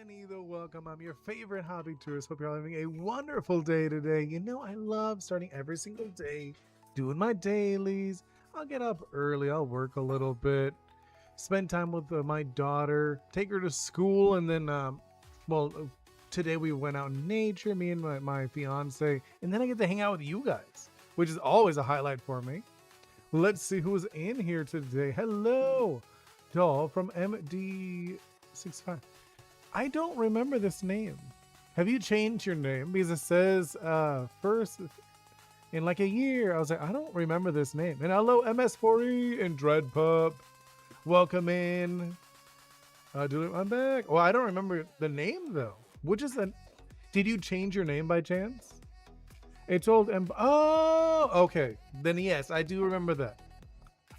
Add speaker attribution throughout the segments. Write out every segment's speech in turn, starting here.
Speaker 1: and either welcome. I'm your favorite hobby tourist. Hope you're having a wonderful day today. You know, I love starting every single day, doing my dailies. I'll get up early, I'll work a little bit, spend time with my daughter, take her to school, and then, today we went out in nature, me and my fiance, and then I get to hang out with you guys, which is always a highlight for me. Let's see who's in here today. Hello, Doll from MD65. I don't remember this name. Have you changed your name? Because it says first in like a year. I was like, I don't remember this name. And hello, MS4E and Dread Pup. Welcome in. I'm back. Well, I don't remember the name though. Which is the? Did you change your name by chance? It's old. Oh, okay. Then yes, I do remember that.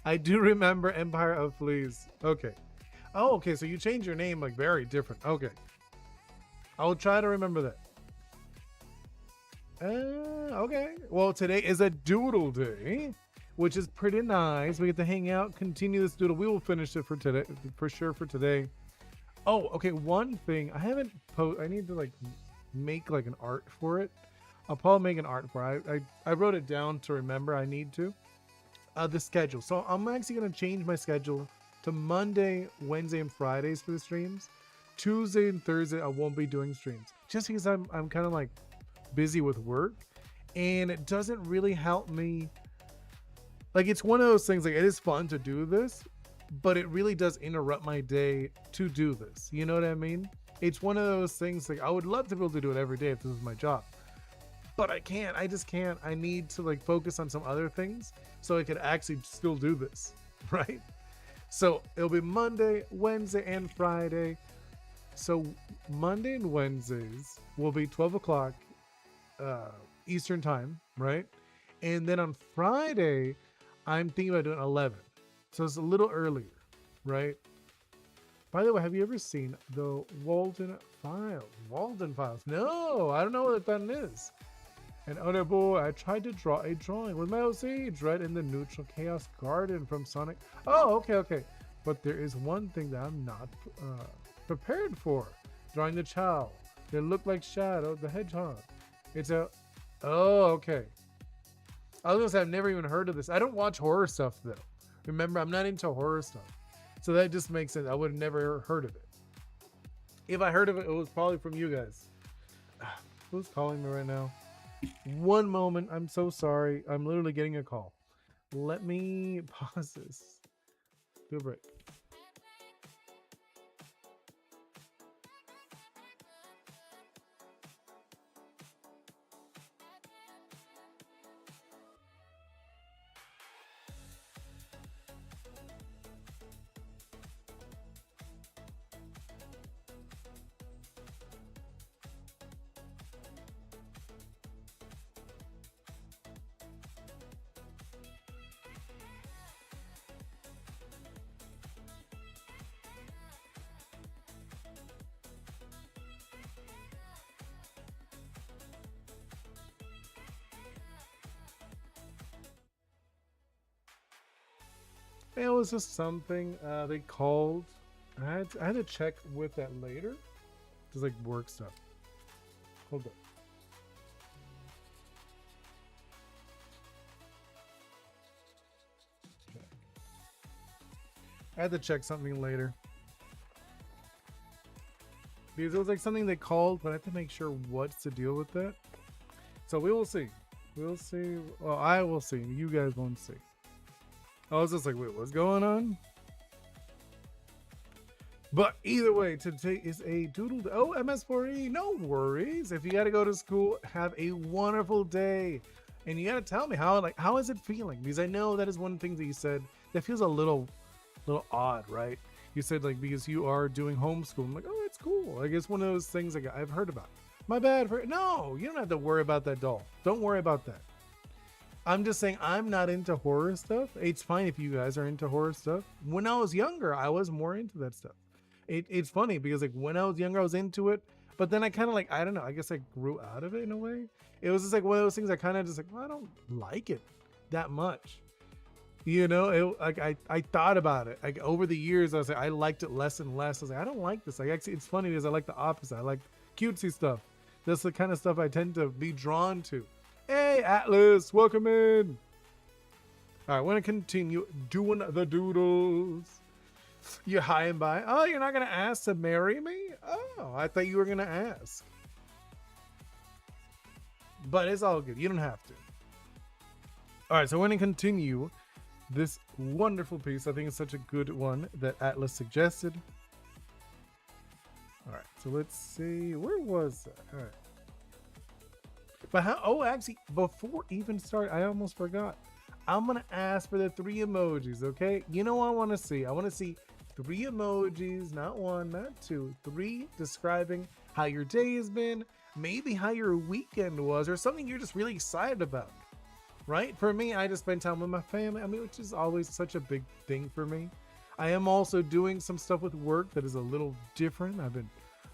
Speaker 1: I do remember Empire of Fleas. Okay. Oh, okay. So you changed your name like very different. Okay. I'll try to remember that. Okay. Well, today is a doodle day, which is pretty nice. We get to hang out, continue this doodle. We will finish it for today, for sure for today. Oh, okay. One thing I haven't I need to like make like an art for it. I'll probably make an art for it. I wrote it down to remember. I need to. The schedule. So I'm actually going to change my schedule to Monday, Wednesday, and Fridays for the streams. Tuesday and Thursday, I won't be doing streams. Just because I'm kind of like busy with work. And it doesn't really help me. Like, it's one of those things, like, it is fun to do this. But it really does interrupt my day to do this. You know what I mean? It's one of those things, like, I would love to be able to do it every day if this was my job. But I can't. I just can't. I need to like focus on some other things so I could actually still do this, right? So it'll be Monday, Wednesday, and Friday. So Monday and Wednesdays will be 12 o'clock Eastern time, right? And then on Friday, I'm thinking about doing 11. So it's a little earlier, right? By the way, have you ever seen the Walden Files? Walden Files? No, I don't know what that is. And Oni Boi, I tried to draw a drawing with my OC, Dread in the Neutral Chaos Garden from Sonic. Oh, okay. But there is one thing that I'm not prepared for. Drawing the Chow. They look like Shadow the Hedgehog. It's a... Oh, okay. I was gonna say, I've never even heard of this. I don't watch horror stuff, though. Remember, I'm not into horror stuff. So that just makes sense. I would have never heard of it. If I heard of it, it was probably from you guys. Who's calling me right now? One moment. I'm so sorry. I'm literally getting a call. Let me pause this. Do a break. It was just something they called. I had to check with that later. Just like work stuff. Hold on. Check. I had to check something later. Because it was like something they called, but I have to make sure what's to deal with that. So we will see. We'll see. Well, I will see. You guys won't see. I was just like, wait, what's going on? But either way, today is a doodle day. Oh, MS4E, no worries. If you got to go to school, have a wonderful day. And you got to tell me how is it feeling? Because I know that is one thing that you said that feels a little odd, right? You said like because you are doing homeschool. I'm like, oh, it's cool. I guess one of those things like I've heard about. My bad for no. You don't have to worry about that, doll. Don't worry about that. I'm just saying I'm not into horror stuff. It's fine if you guys are into horror stuff. When I was younger, I was more into that stuff. It's funny because like when I was younger, I was into it, but then I kind of like, I don't know, I guess I grew out of it in a way. It was just like one of those things I kind of just like, well, I don't like it that much. You know, like I thought about it. Like over the years, I was like, I liked it less and less. I was like, I don't like this. Like actually, it's funny because I like the opposite. I like cutesy stuff. That's the kind of stuff I tend to be drawn to. Hey, Atlas, welcome in. All right, we're gonna continue doing the doodles. You're high and by. Oh, you're not gonna ask to marry me? Oh, I thought you were gonna ask. But it's all good. You don't have to. All right, so we're gonna continue this wonderful piece. I think it's such a good one that Atlas suggested. All right, so let's see. Where was that? All right. But how? Oh, actually, before even start, I almost forgot. I'm gonna ask for the 3 emojis. Okay. You know what I want to see? I want to see 3 emojis, not 1, not 2, 3 describing how your day has been, maybe how your weekend was, or something you're just really excited about. Right? For me, I just spend time with my family. I mean, which is always such a big thing for me. I am also doing some stuff with work that is a little different. I've been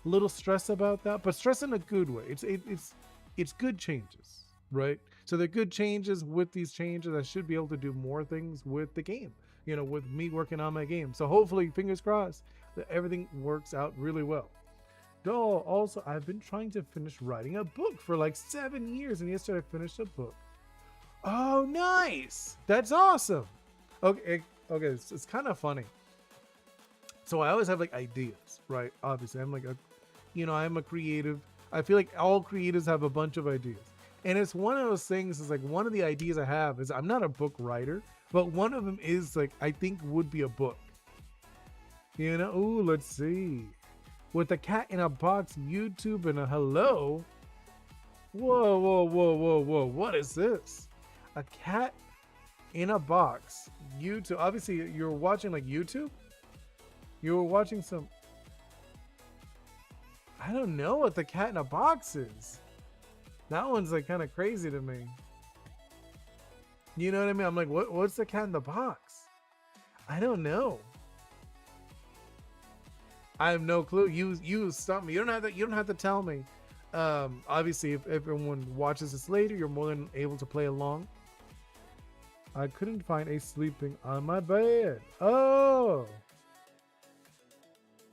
Speaker 1: a little stressed about that, but stress in a good way. It's good changes, right? So they're good changes. With these changes, I should be able to do more things with the game, you know, with me working on my game. So hopefully, fingers crossed, that everything works out really well. Doll, also, I've been trying to finish writing a book for like 7 years, and yesterday I finished a book. Oh, nice. That's awesome. Okay, it's kind of funny. So I always have like ideas, right? Obviously, I'm like I'm a creative. I feel like all creatives have a bunch of ideas. And it's one of those things, is like one of the ideas I have is I'm not a book writer, but one of them is like, I think would be a book. You know, ooh, let's see. With a cat in a box, YouTube, and a hello. Whoa, whoa, whoa, whoa, whoa. What is this? A cat in a box. YouTube. Obviously, you're watching like YouTube. You were watching some. I don't know what the cat in a box is. That one's like kind of crazy to me. You know what I mean? I'm like, what's the cat in the box? I don't know. I have no clue. You stop me. You don't have to tell me. Obviously, if everyone watches this later, you're more than able to play along. I couldn't find a sleeping on my bed. Oh,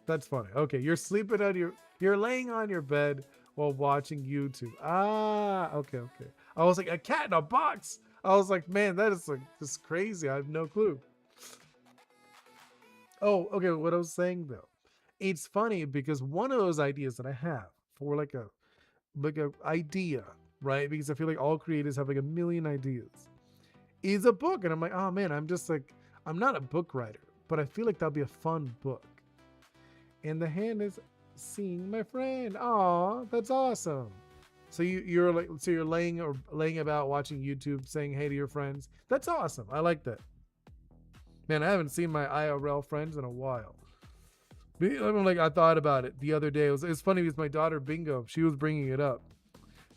Speaker 1: that's funny. Okay, you're sleeping on you're laying on your bed while watching YouTube. Ah, okay. I was like, a cat in a box. I was like, man, that is like just crazy. I have no clue. Oh, okay. What I was saying though, it's funny because one of those ideas that I have for like a idea, right? Because I feel like all creators have like a million ideas. Is a book, and I'm like, oh man, I'm not a book writer, but I feel like that'll be a fun book. And the hand is seeing my friend. Aw, that's awesome. So you're laying about watching YouTube, saying hey to your friends. That's awesome. I like that. Man, I haven't seen my IRL friends in a while. I thought about it the other day. It was funny because my daughter Bingo, she was bringing it up.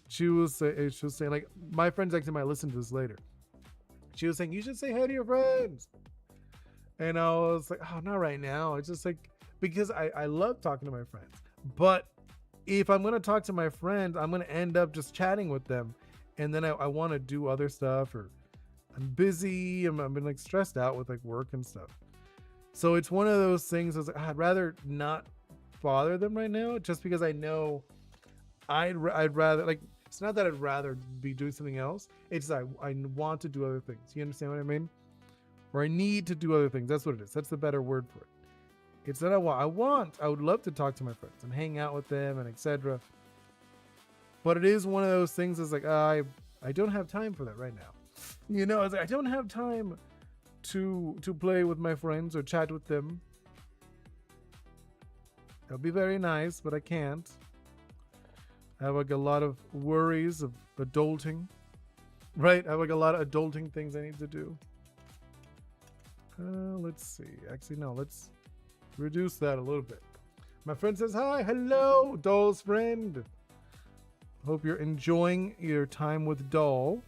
Speaker 1: She was saying like, my friends actually might listen to this later. She was saying, you should say hey to your friends. And I was like, oh, not right now. It's just like, because I love talking to my friends. But if I'm going to talk to my friends, I'm going to end up just chatting with them. And then I want to do other stuff, or I'm busy. I've been like stressed out with like work and stuff. So it's one of those things. I was like, I'd rather not bother them right now, just because I know I'd rather, like, it's not that I'd rather be doing something else. It's I want to do other things. You understand what I mean? Or I need to do other things. That's what it is. That's the better word for it. It's that I would love to talk to my friends and hang out with them and etc. But it is one of those things that's like, I don't have time for that right now. You know, it's like, I don't have time to play with my friends or chat with them. That'll be very nice, but I can't. I have like a lot of worries of adulting, right? I have like a lot of adulting things I need to do. Let's see. Actually, no, let's reduce that a little bit. My friend says, hi, hello, Doll's friend. Hope you're enjoying your time with Doll.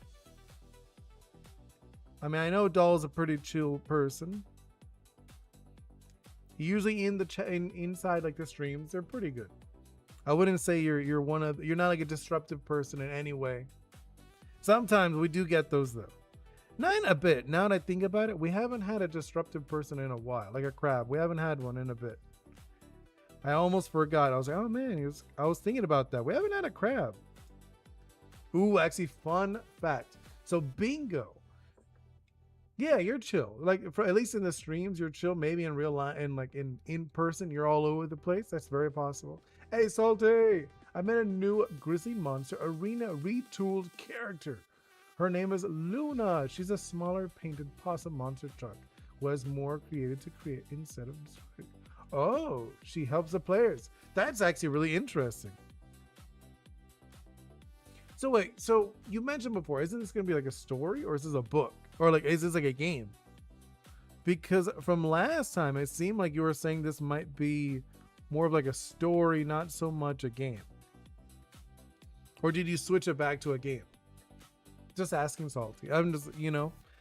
Speaker 1: I mean, I know Doll's a pretty chill person. Usually in the inside like the streams, they're pretty good. I wouldn't say you're not like a disruptive person in any way. Sometimes we do get those though. Not in a bit. Now that I think about it, we haven't had a disruptive person in a while, like a crab. We haven't had one in a bit. I almost forgot. I was like, oh man, I was thinking about that. We haven't had a crab. Ooh, actually, fun fact. So bingo. Yeah, you're chill. Like for at least in the streams, you're chill. Maybe in real life and like in person, you're all over the place. That's very possible. Hey, Salty. I met a new Grizzly Monster Arena retooled character. Her name is Luna. She's a smaller painted possum monster truck who has more created to create instead of destroy. Oh, she helps the players. That's actually really interesting. So wait, so you mentioned before, isn't this gonna be like a story or is this a book? Or like is this like a game? Because from last time it seemed like you were saying this might be more of like a story, not so much a game. Or did you switch it back to a game? Just asking, Salty. I'm just,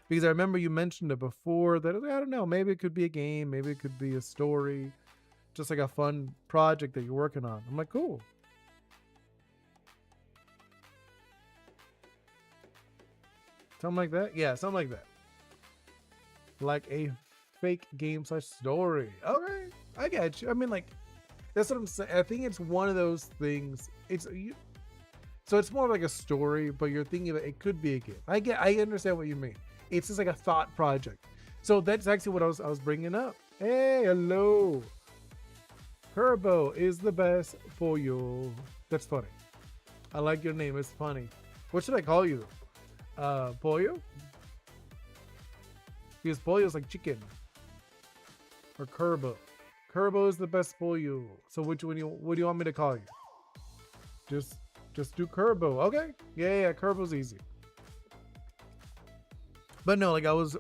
Speaker 1: because I remember you mentioned it before that, I don't know, maybe it could be a game, maybe it could be a story, just like a fun project that you're working on. I'm like, cool. Something like that? Yeah, something like that. Like a fake game / story. Okay, I get you. I mean, like, that's what I'm saying. I think it's one of those things. So it's more like a story, but you're thinking of it could be a game. I understand what you mean. It's just like a thought project. So that's actually what I was bringing up. Hey, hello. Herbo is the best for you. That's funny. I like your name. It's funny. What should I call you? Pollo? Because pollo is like chicken. Or Kerbo. Kerbo is the best pollo. So what do you want me to call you? Just do Kerbo. Okay. Yeah, Kerbo's easy. But no, like I was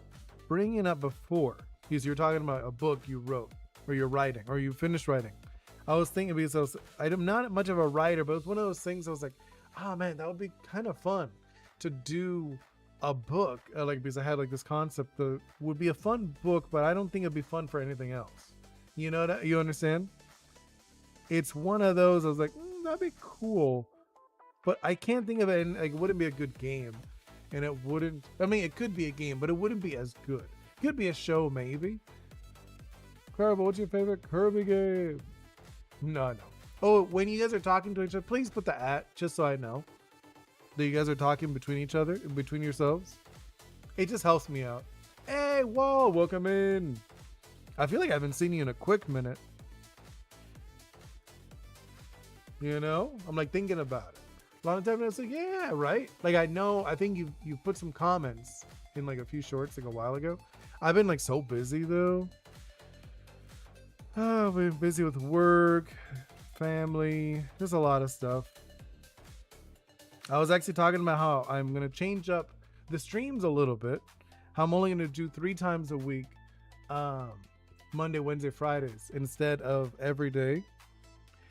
Speaker 1: bringing up before, because you're talking about a book you wrote, or you're writing, or you finished writing. I was thinking, because I'm not much of a writer, but it's one of those things I was like, oh man, that would be kind of fun to do a book. Like, because I had like this concept that would be a fun book, but I don't think it'd be fun for anything else. You know that? You understand? It's one of those, I was like, that'd be cool. But I can't think of it, and like, it wouldn't be a good game. And it wouldn't, I mean, it could be a game, but it wouldn't be as good. It could be a show, maybe. Kirby, what's your favorite Kirby game? No. Oh, when you guys are talking to each other, please put the @ just so I know that you guys are talking between each other, between yourselves. It just helps me out. Hey, whoa, welcome in. I feel like I haven't seen you in a quick minute. You know, I'm like thinking about it. A lot of times it's like, yeah, right. Like I think you put some comments in like a few shorts like a while ago. I've been like so busy though. Oh, I've been busy with work, family. There's a lot of stuff. I was actually talking about how I'm gonna change up the streams a little bit. How I'm only gonna do 3 times a week, Monday, Wednesday, Fridays instead of every day.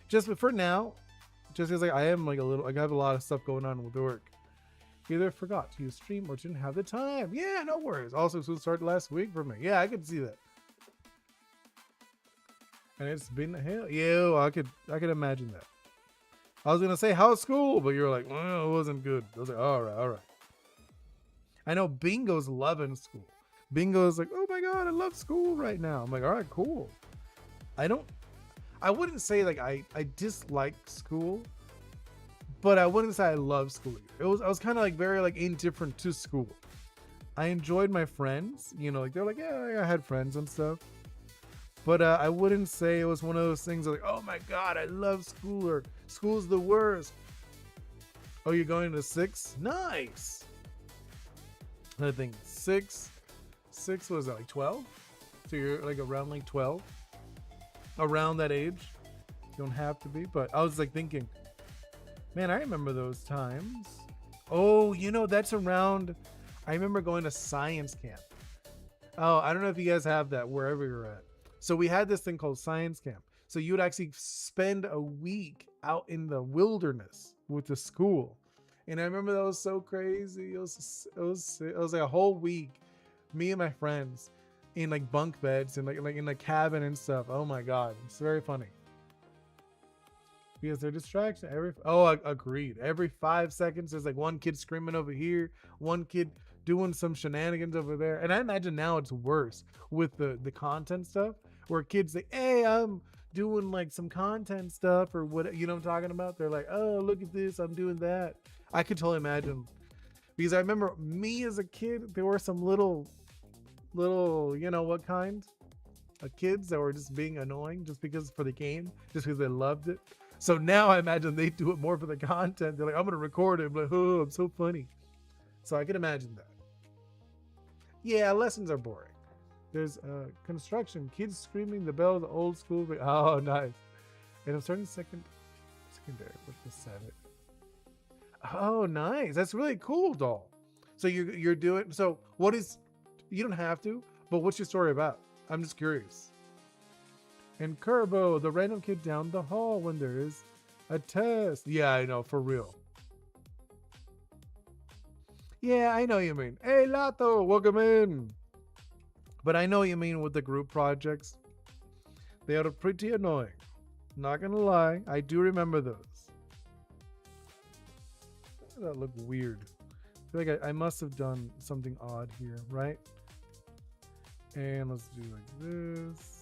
Speaker 1: Just for now, just because like I have a lot of stuff going on with work. Either forgot to use stream or didn't have the time. Yeah, no worries. Also, school started last week for me. Yeah, I could see that. And it's been hell. Yeah, I could imagine that. I was gonna say how's school, but you were like, well, it wasn't good. I was like, all right. I know Bingo's loving school. Bingo's like, oh my god, I love school right now. I'm like, all right, cool. I wouldn't say like I dislike school, but I wouldn't say I love school either. I was kind of like very like indifferent to school. I enjoyed my friends, like they're like, yeah, I had friends and stuff. But I wouldn't say it was one of those things like, oh my god, I love school, or school's the worst. Oh, you're going to 6? Nice. I think 6 was like 12. So you're like around like 12. Around that age. You don't have to be, but I was like thinking, man, I remember those times. Oh, that's around, I remember going to science camp. Oh, I don't know if you guys have that wherever you're at. So we had this thing called science camp. So you would actually spend a week out in the wilderness with the school. And I remember that was so crazy. It was like a whole week, me and my friends in like bunk beds and like in the cabin and stuff. Oh my god, it's very funny. Because they're distraction. Agreed. Every 5 seconds, there's like one kid screaming over here, one kid doing some shenanigans over there. And I imagine now it's worse with the content stuff where kids say, hey, I'm doing like some content stuff or what, you know what I'm talking about? They're like, oh, look at this, I'm doing that. I could totally imagine, because I remember me as a kid, there were some little, you know what kind of kids that were just being annoying just because for the game, just because they loved it. So now I imagine they do it more for the content. They're like, I'm going to record it. I'm like, oh, I'm so funny. So I can imagine that. Yeah, lessons are boring. There's construction, kids screaming the bells, old school. Oh, nice. And I'm starting secondary. What's the 7? Oh, nice. That's really cool, doll. So you're doing. So what is? You don't have to. But what's your story about? I'm just curious. And Kerbo, the random kid down the hall when there is a test. Yeah, I know, for real. Yeah, I know you mean. Hey, Lato, welcome in. But I know you mean with the group projects. They are pretty annoying. Not gonna lie, I do remember those. That look weird. I feel like I must have done something odd here, right? And let's do like this.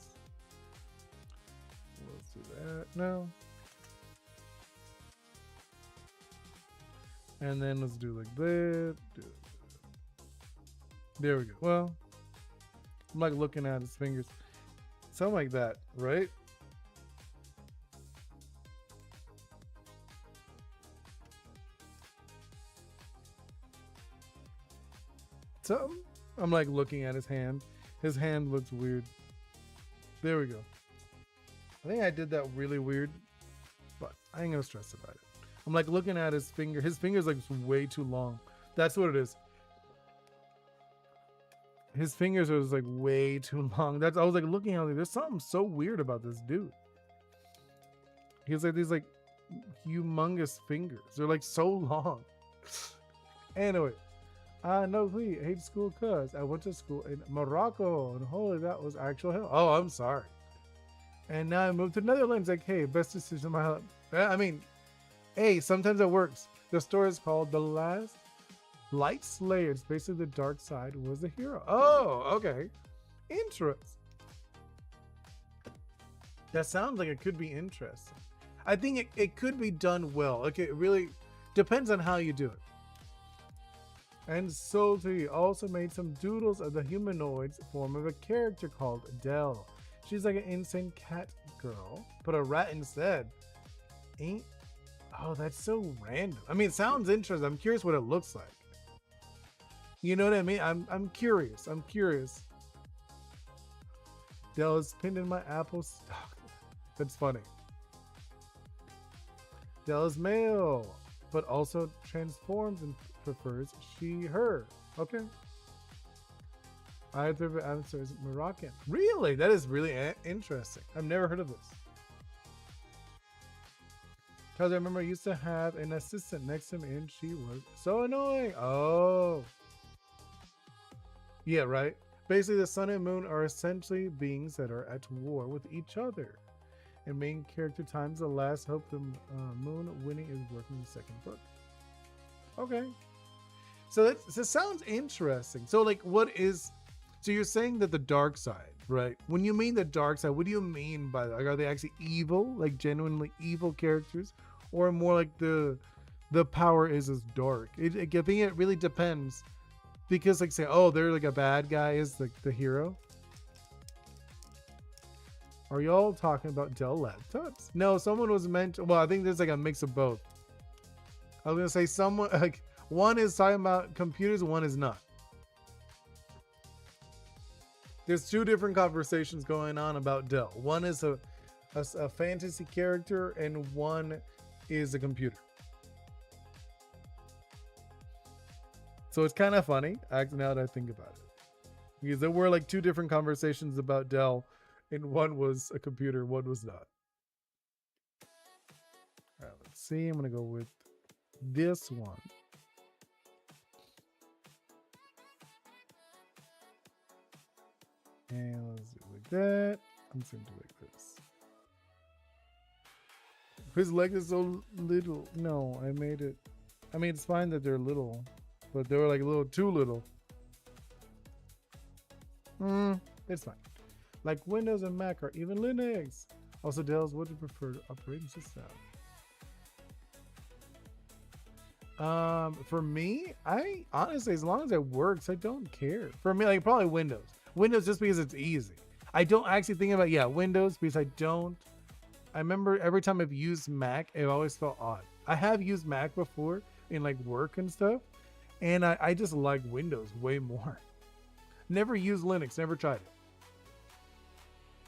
Speaker 1: Let's do that now. And then let's do like that. There we go. Well, I'm like looking at his fingers. Something like that, right? Something. I'm like looking at his hand. His hand looks weird. There we go. I think I did that really weird, but I ain't gonna stress about it. I'm like looking at his finger. His finger's like way too long. That's what it is. His fingers are like way too long. I was like looking at it. There's something so weird about this dude. He has like these like humongous fingers. They're like so long. Anyway, no, please hate school cuz I went to school in Morocco and holy, that was actual hell. Oh, I'm sorry. And now I moved to Netherlands. Like, hey, best decision of my life. I mean, hey, sometimes it works. The story is called The Last Light Slayer. It's basically the dark side was the hero. Oh, okay. Interesting. That sounds like it could be interesting. I think it could be done well. Okay, it really depends on how you do it. And Salty also made some doodles of the humanoids form of a character called Dell. She's like an insane cat girl, but a rat instead. Oh, that's so random. I mean, it sounds interesting. I'm curious what it looks like. You know what I mean? I'm curious. I'm curious. Dell is pinned in my Apple stock. That's funny. Dell is male, but also transforms and prefers she, her. Okay. Either answer is Moroccan. Really? That is really interesting. I've never heard of this. Because I remember I used to have an assistant next to me and she was so annoying. Oh. Yeah, right? Basically, the sun and moon are essentially beings that are at war with each other. And main character times the last hope the moon winning is working the second book. Okay. So that sounds interesting. So like what is... So you're saying that the dark side, right? When you mean the dark side, what do you mean by that? Like, are they actually evil, like genuinely evil characters, or more like the power is as dark? I think it really depends, because like say, oh, they're like a bad guy is like the hero. Are y'all talking about Dell laptops? No, someone was meant. Well, I think there's like a mix of both. I was gonna say someone like one is talking about computers, one is not. There's two different conversations going on about Dell. One is a fantasy character and one is a computer. So it's kind of funny, now that I think about it. Because there were like two different conversations about Dell, and one was a computer, one was not. All right, let's see. I'm going to go with this one. And let's do it like that. I'm just going to do it like this. His leg is so little. No, I made it. I mean, it's fine that they're little. but they were like a little too little. It's fine. Like Windows and Mac or even Linux. Also, Dell's what's your preferred operating system? For me, I honestly, as long as it works, I don't care. For me, like probably Windows. Windows just because it's easy. I don't actually think about Windows because I don't. I remember every time I've used Mac, it always felt odd. I have used Mac before in like work and stuff, and I just like Windows way more. Never used Linux, never tried it.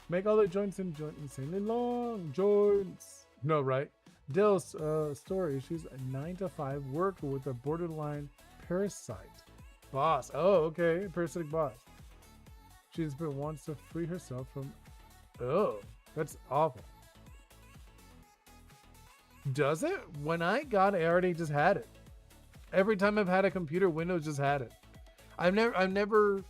Speaker 1: Make all the joints insanely long. Joints. No, right? Dell's story. She's a 9-to-5 worker with a borderline parasite. Boss. Oh, okay. Parasitic boss. She's been wants to free herself from. Oh, that's awful. Does it? When I got it, I already just had it. Every time I've had a computer, Windows just had it. I've never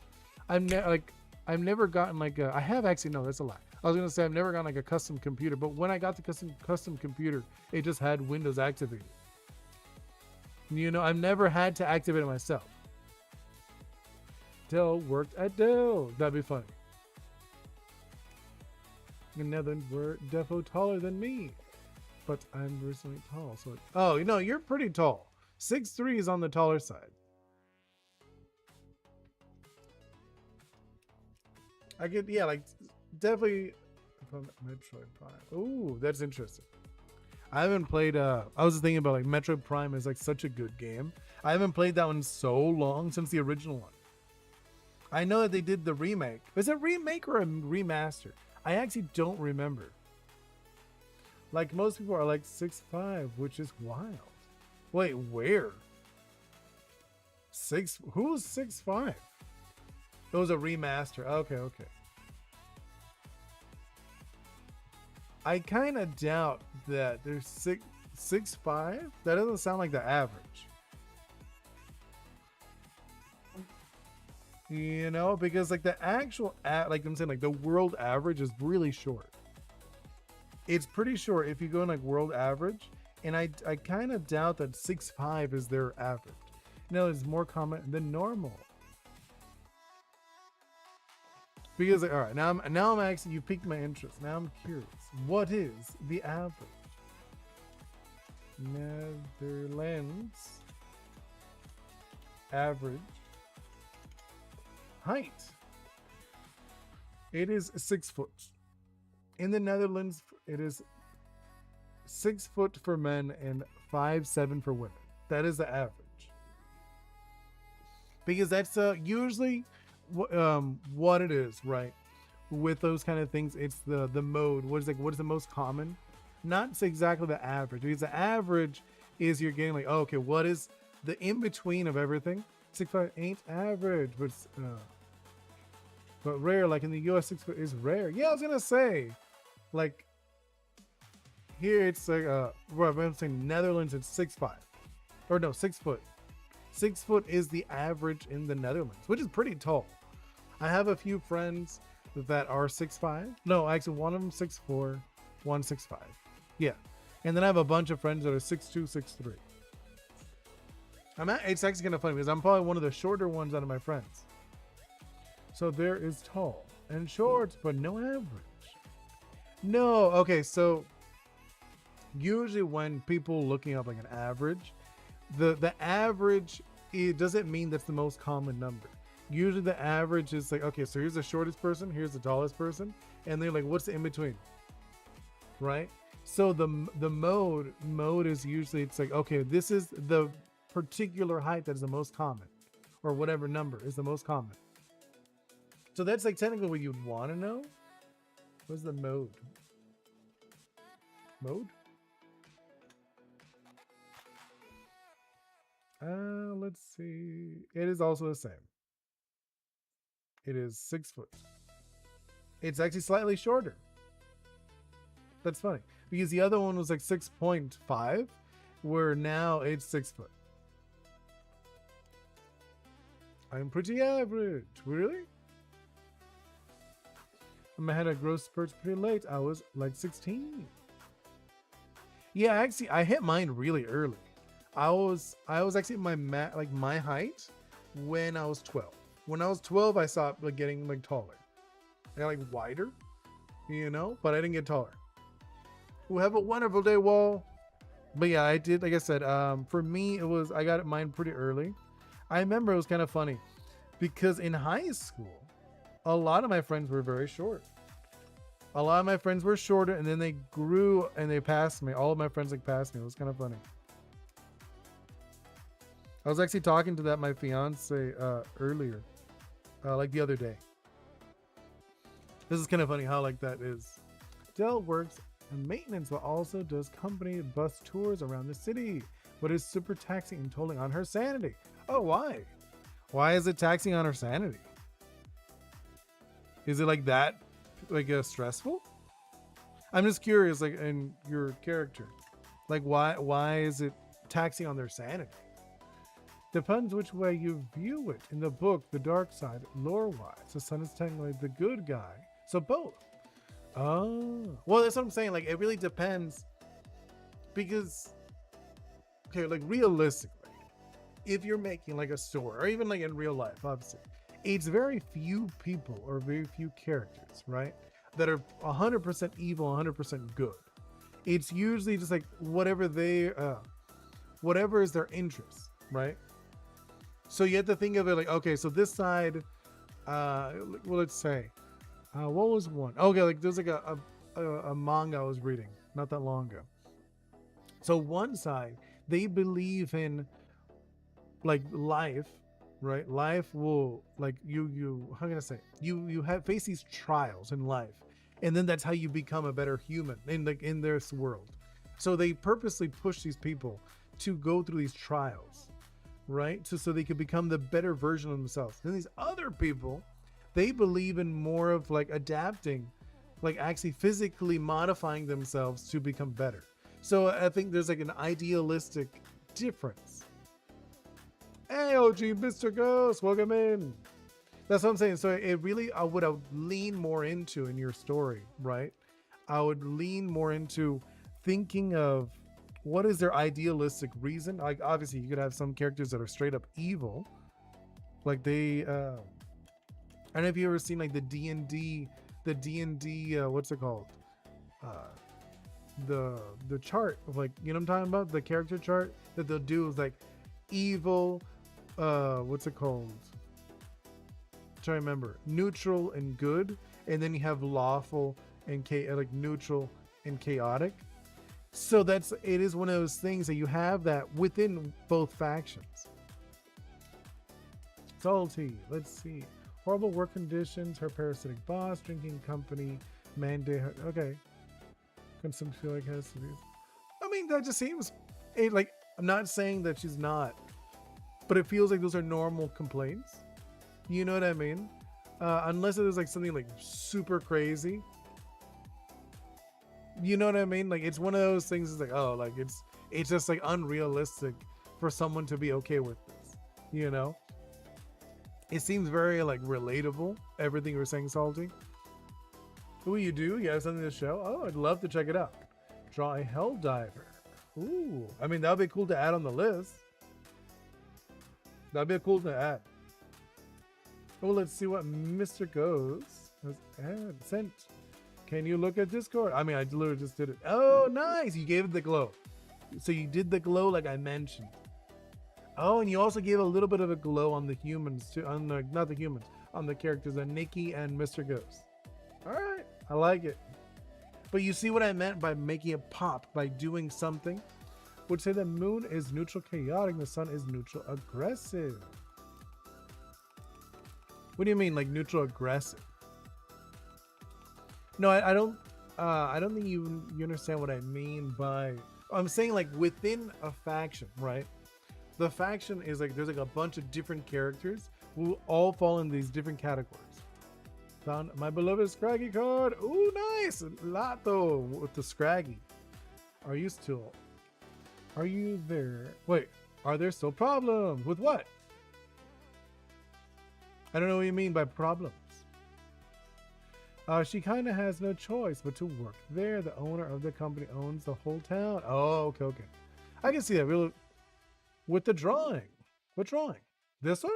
Speaker 1: gotten like a. I have actually no, that's a lie. I was gonna say I've never gotten like a custom computer, but when I got the custom computer, it just had Windows activated. You know, I've never had to activate it myself. Dell worked at Dell. That'd be funny. The Netherlands were defo taller than me, but I'm recently tall. So, oh, you know, you're pretty tall. 6'3" is on the taller side. I get, yeah, like definitely from Metroid Prime. Ooh, that's interesting. I haven't played. I was just thinking about like Metroid Prime is like such a good game. I haven't played that one so long since the original one. I know that they did the remake. Was it a remake or a remaster? I actually don't remember. Like most people are like 6'5", which is wild. Wait, where? Who's 6'5"? It was a remaster. Okay, okay. I kind of doubt that there's 6'5". That doesn't sound like the average. You know, because like the actual, like I'm saying, like the world average is really short. It's pretty short if you go in like world average, and I kind of doubt that 6'5" is their average. No, it's more common than normal. Because all right, now I'm actually, you piqued my interest. Now I'm curious. What is the average? Netherlands average height. It is 6 foot. In the Netherlands, it is 6 foot for men and 5'7" for women. That is the average. Because that's usually what it is, right? With those kind of things, it's the mode. What is the most common? Not exactly the average, because the average is you're getting like, oh, okay, what is the in between of everything? 6'5" ain't average, but rare. Like in the US, 6 foot is rare. Yeah, I was gonna say, like here it's like well, I'm saying Netherlands, it's 6'5", or no, 6 foot. 6 foot is the average in the Netherlands, which is pretty tall. I have a few friends that are 6'5". No, actually, one of them 6'4", one 6'5". Yeah, and then I have a bunch of friends that are 6'2", 6'3". It's actually kind of funny because I'm probably one of the shorter ones out of my friends. So there is tall and short, but no average. No, okay, so usually when people looking up like an average, the average, it doesn't mean that's the most common number. Usually the average is like, okay, so here's the shortest person, here's the tallest person, and they're like, what's the in between, right? So the mode is usually, it's like, okay, this is the particular height that is the most common, or whatever number is the most common. So that's like technically what you'd want to know. What's the mode? Mode? Let's see. It is also the same. It is 6 foot. It's actually slightly shorter. That's funny because the other one was like 6.5, where now it's 6 foot. I'm pretty average. Really? I had a growth spurt pretty late. I was like 16. Yeah, actually, I hit mine really early. I was actually like my height when I was 12. When I was 12, I stopped like getting like taller. I got like wider, but I didn't get taller. Well, have a wonderful day, Wall. But yeah, I did. Like I said, for me, I got mine pretty early. I remember it was kind of funny because in high school, a lot of my friends were very short. A lot of my friends were shorter, and then they grew and they passed me. All of my friends like passed me. It was kind of funny. I was actually talking to my fiance earlier, like the other day. This is kind of funny how like that is. Dell works in maintenance, but also does company bus tours around the city, but is super taxing and tolling on her sanity. Oh, why? Why is it taxing on her sanity? Is it like that, like stressful? I'm just curious, like in your character, like why is it taxing on their sanity? Depends which way you view it. In the book, the dark side, lore-wise, the sun is technically the good guy. So both. Oh, well, that's what I'm saying. Like, it really depends. Because, okay, like realistically, if you're making like a story, or even like in real life, obviously, it's very few people or very few characters, right, that are 100% evil, 100% good. It's usually just like whatever is their interest, right? So you have to think of it like, okay, so this side, well, let's say, what was one? Okay, like there's like a manga I was reading not that long ago. So one side, they believe in like life, right? Life will like how can I say? You have face these trials in life, and then that's how you become a better human in this world. So they purposely push these people to go through these trials, right? So they could become the better version of themselves. Then these other people, they believe in more of like adapting, like actually physically modifying themselves to become better. So I think there's like an idealistic difference. Hey, OG Mr. Ghost, welcome in. That's what I'm saying. So it really, I would lean more into in your story, right? I would lean more into thinking of what is their idealistic reason. Like obviously you could have some characters that are straight up evil. Like they, I don't know if you ever seen like the D&D, what's it called? The chart of like, you know what I'm talking about? The character chart that they'll do is like evil, what's it called? I'm trying to remember. Neutral and good, and then you have lawful and like neutral and chaotic. So it is one of those things that you have that within both factions. Salty, let's see. Horrible work conditions, her parasitic boss, drinking company, mandate her. Okay. Consumed feel like has to be. I mean, that just seems like, I'm not saying that she's not, but it feels like those are normal complaints. You know what I mean? Unless it was like something like super crazy. You know what I mean? Like it's one of those things. It's like, oh, like it's just like unrealistic for someone to be okay with this. You know? It seems very like relatable. Everything you're saying, Salty. Who you do? You have something to show? Oh, I'd love to check it out. Draw a hell diver. Ooh, I mean that'd be cool to add on the list. That'd be cool to add. Oh, let's see what Mr. Goes has sent. Can you look at Discord? I mean, I literally just did it. Oh, nice. You gave it the glow. So you did the glow like I mentioned. Oh, and you also gave a little bit of a glow on the humans too. On the, not the humans, on the characters, Nikki and Mr. Ghost. All right, I like it. But you see what I meant by making it pop, by doing something? Would say the moon is neutral chaotic, the sun is neutral aggressive. What do you mean, like neutral aggressive? No, I don't think you understand what I mean by. I'm saying like within a faction, right? The faction is like there's like a bunch of different characters who all fall in these different categories. Found my beloved Scraggy card. Ooh, nice, Lato with the Scraggy. Are you there? Wait, are there still problems with what? I don't know what you mean by problems. She kind of has no choice but to work there. The owner of the company owns the whole town. Oh, okay. I can see that. with the drawing. What drawing? This one?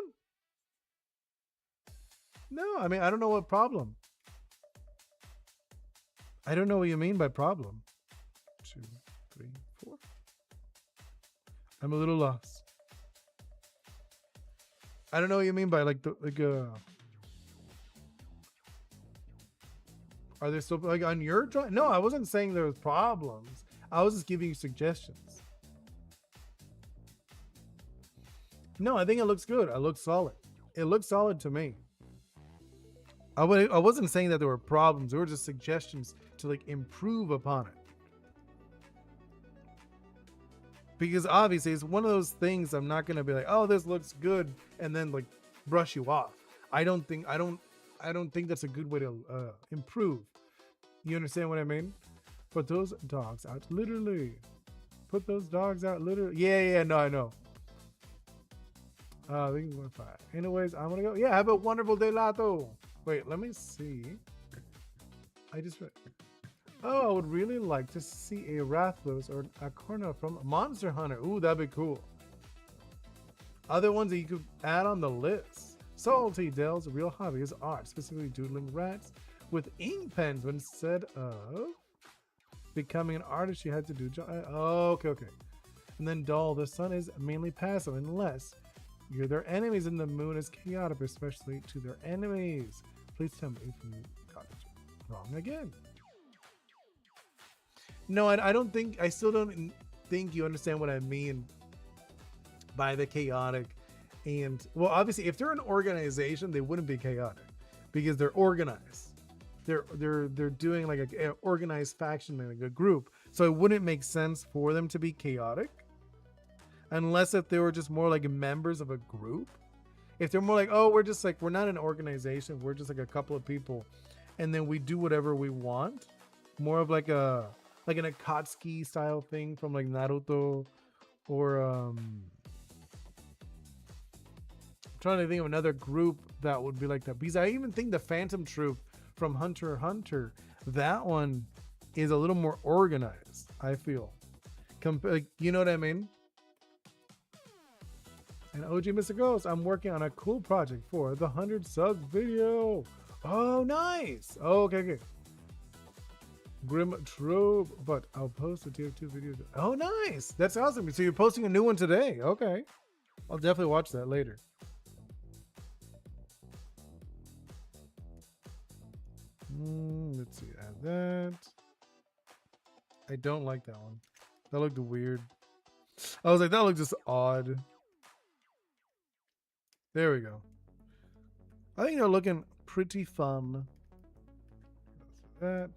Speaker 1: No, I mean, I don't know what problem. I don't know what you mean by problem. 2, 3, 4. I'm a little lost. I don't know what you mean by are there still like on your drawing? No, I wasn't saying there was problems. I was just giving you suggestions. No, I think it looks good. It looks solid. It looks solid to me. I wasn't saying that there were problems. There were just suggestions to like improve upon it. Because obviously it's one of those things I'm not gonna be like, oh, this looks good, and then like brush you off. I don't think that's a good way to improve. You understand what I mean? Put those dogs out, literally. Put those dogs out, literally. Yeah, no, I know. We can go 5. Anyways, I'm gonna go. Yeah, have a wonderful day, Lato. Wait, let me see. I just read. Oh, I would really like to see a Rathalos or a Corna from Monster Hunter. Ooh, that'd be cool. Other ones that you could add on the list. Salty Dell's real hobby is art, specifically doodling rats with ink pens. But instead of becoming an artist, she had to do. Okay. And then Doll, the sun is mainly passive unless you're their enemies, and the moon is chaotic, especially to their enemies. Please tell me if you got it wrong again. No, I don't think, I still don't think you understand what I mean by the chaotic. And well, obviously if they're an organization, they wouldn't be chaotic because they're organized. They're doing like an organized faction, like a group. So it wouldn't make sense for them to be chaotic unless if they were just more like members of a group. If they're more like, oh, we're just like, we're not an organization, we're just like a couple of people, and then we do whatever we want, more of like an Akatsuki style thing from like Naruto, or I'm trying to think of another group that would be like that, because I even think the Phantom Troop from Hunter x Hunter, that one is a little more organized, I feel. Like, you know what I mean? And OG Mr. Ghost, I'm working on a cool project for the 100 subs video. Oh, nice. Oh, okay. Grim Trove, but I'll post a tier 2 video. Oh, nice. That's awesome. So you're posting a new one today. Okay. I'll definitely watch that later. Let's see. Add that. I don't like that one. That looked weird. I was like, that looked just odd. There we go. I think they're looking pretty fun. That.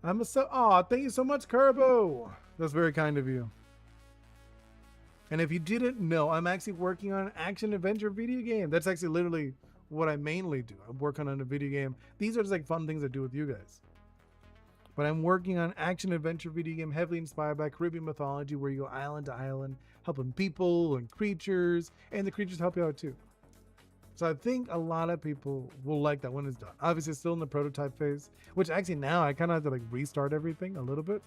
Speaker 1: Thank you so much, Kerbo. That's very kind of you. And if you didn't know, I'm actually working on an action adventure video game. That's actually literally what I mainly do. I'm working on a video game. These are just like fun things I do with you guys. But I'm working on an action adventure video game heavily inspired by Caribbean mythology, where you go island to island, helping people and creatures, and the creatures help you out too. So I think a lot of people will like that when it's done. Obviously, it's still in the prototype phase, which actually now I kind of have to like restart everything a little bit,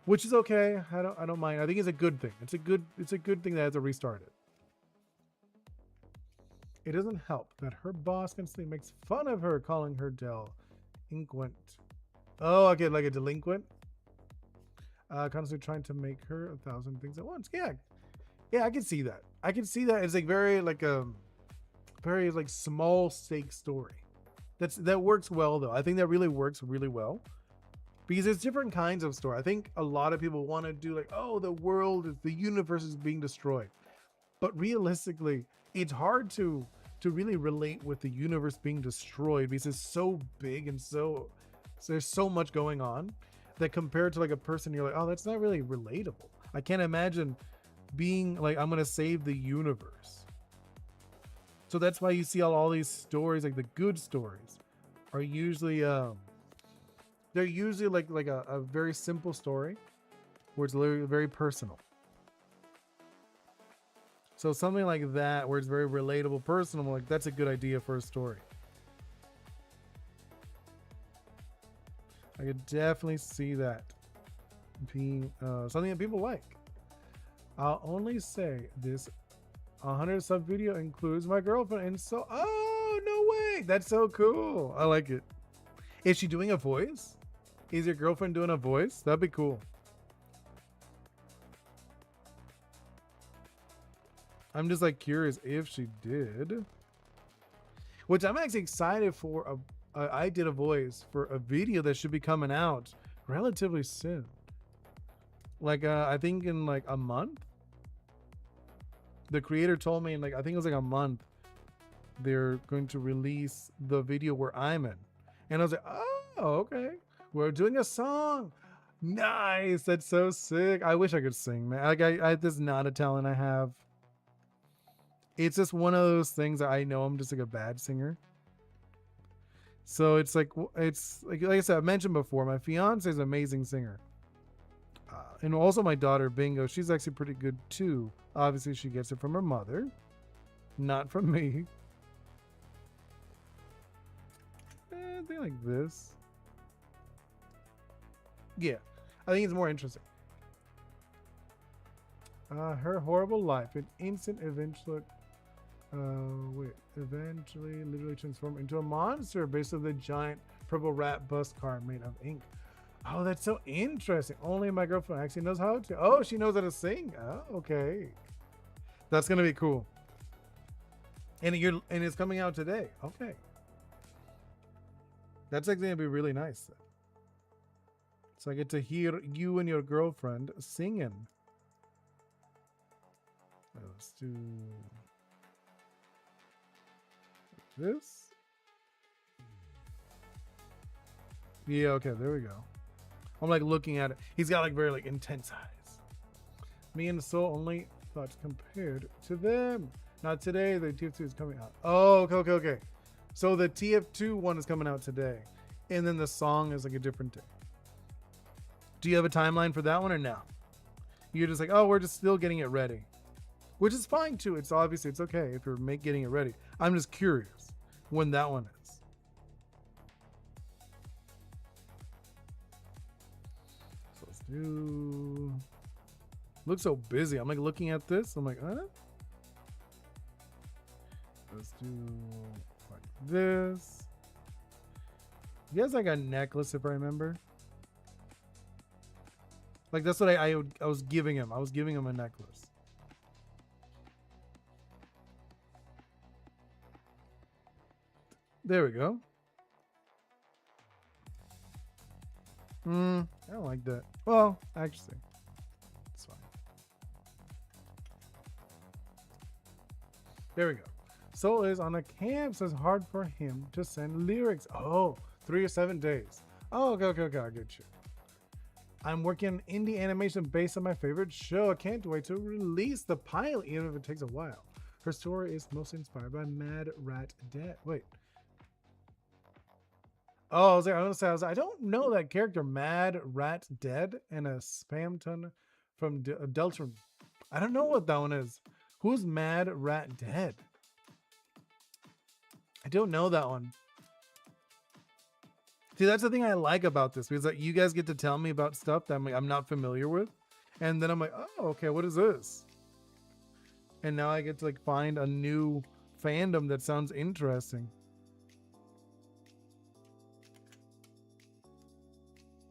Speaker 1: which is okay. I don't mind. I think it's a good thing. It's a good thing that I have to restart it. It doesn't help that her boss constantly makes fun of her, calling her delinquent. Oh, okay, like a delinquent. Constantly trying to make her 1,000 things at once. Yeah, I can see that. I can see that. It's like very small stake story. That works well though. I think that really works really well because there's different kinds of story. I think a lot of people want to do like, oh, the universe is being destroyed, but realistically, it's hard to really relate with the universe being destroyed because it's so big and so there's so much going on that compared to like a person, you're like, oh, that's not really relatable. I can't imagine being like, I'm gonna save the universe. So that's why you see all these stories, like the good stories are usually they're usually like a very simple story where it's literally very personal. So something like that where it's very relatable, personal, like that's a good idea for a story. I could definitely see that being something that people like. I'll only say this 100 sub video includes my girlfriend. And so, oh, no way. That's so cool. I like it. Is she doing a voice? Is your girlfriend doing a voice? That'd be cool. I'm just like curious if she did. Which I'm actually excited for. I did a voice for a video that should be coming out relatively soon. Like I think in like a month. The creator told me in like I think it was like a month they're going to release the video where I'm in. And I was like, oh, okay. We're doing a song. Nice. That's so sick. I wish I could sing, man. Like this is not a talent I have. It's just one of those things that I know I'm just like a bad singer. So it's like I said, I mentioned before, my fiance is an amazing singer. And also my daughter, Bingo, she's actually pretty good too. Obviously, she gets it from her mother, not from me. I think like this. Yeah, I think it's more interesting. Her horrible life, an instant eventually literally transformed into a monster based on the giant purple rat bus car made of ink. Oh, that's so interesting. Only my girlfriend actually knows how to. Oh, she knows how to sing. Oh, okay. That's gonna be cool. And it's coming out today. Okay. That's actually gonna be really nice. So I get to hear you and your girlfriend singing. Let's do this. Yeah, okay, there we go. I'm like looking at it. He's got like very like intense eyes. Me and the Soul only thoughts compared to them. Not today. The TF2 is coming out. Oh, okay. So the TF2 one is coming out today. And then the song is like a different day. Do you have a timeline for that one or no? You're just like, oh, we're just still getting it ready. Which is fine too. It's obviously, it's okay if you're getting it ready. I'm just curious when that one is. So let's do... Looks so busy. I'm like looking at this. I'm like, huh? Let's do like this. He has like a necklace, if I remember. Like that's what I was giving him. I was giving him a necklace. There we go. I don't like that. Well, actually, it's fine. There we go. Soul is on a camp, so it's hard for him to send lyrics. Oh, 3 or 7 days. Oh, okay, I get you. I'm working on indie animation based on my favorite show. I can't wait to release the pilot, even if it takes a while. Her story is mostly inspired by Mad Rat Dead. Wait. Oh, I don't know that character, Mad Rat Dead, and a spam ton from Deltron. I don't know what that one is. Who's Mad Rat Dead? I don't know that one. See, that's the thing I like about this, because like, you guys get to tell me about stuff that I'm not familiar with, and then I'm like, oh, okay, what is this? And now I get to like find a new fandom that sounds interesting.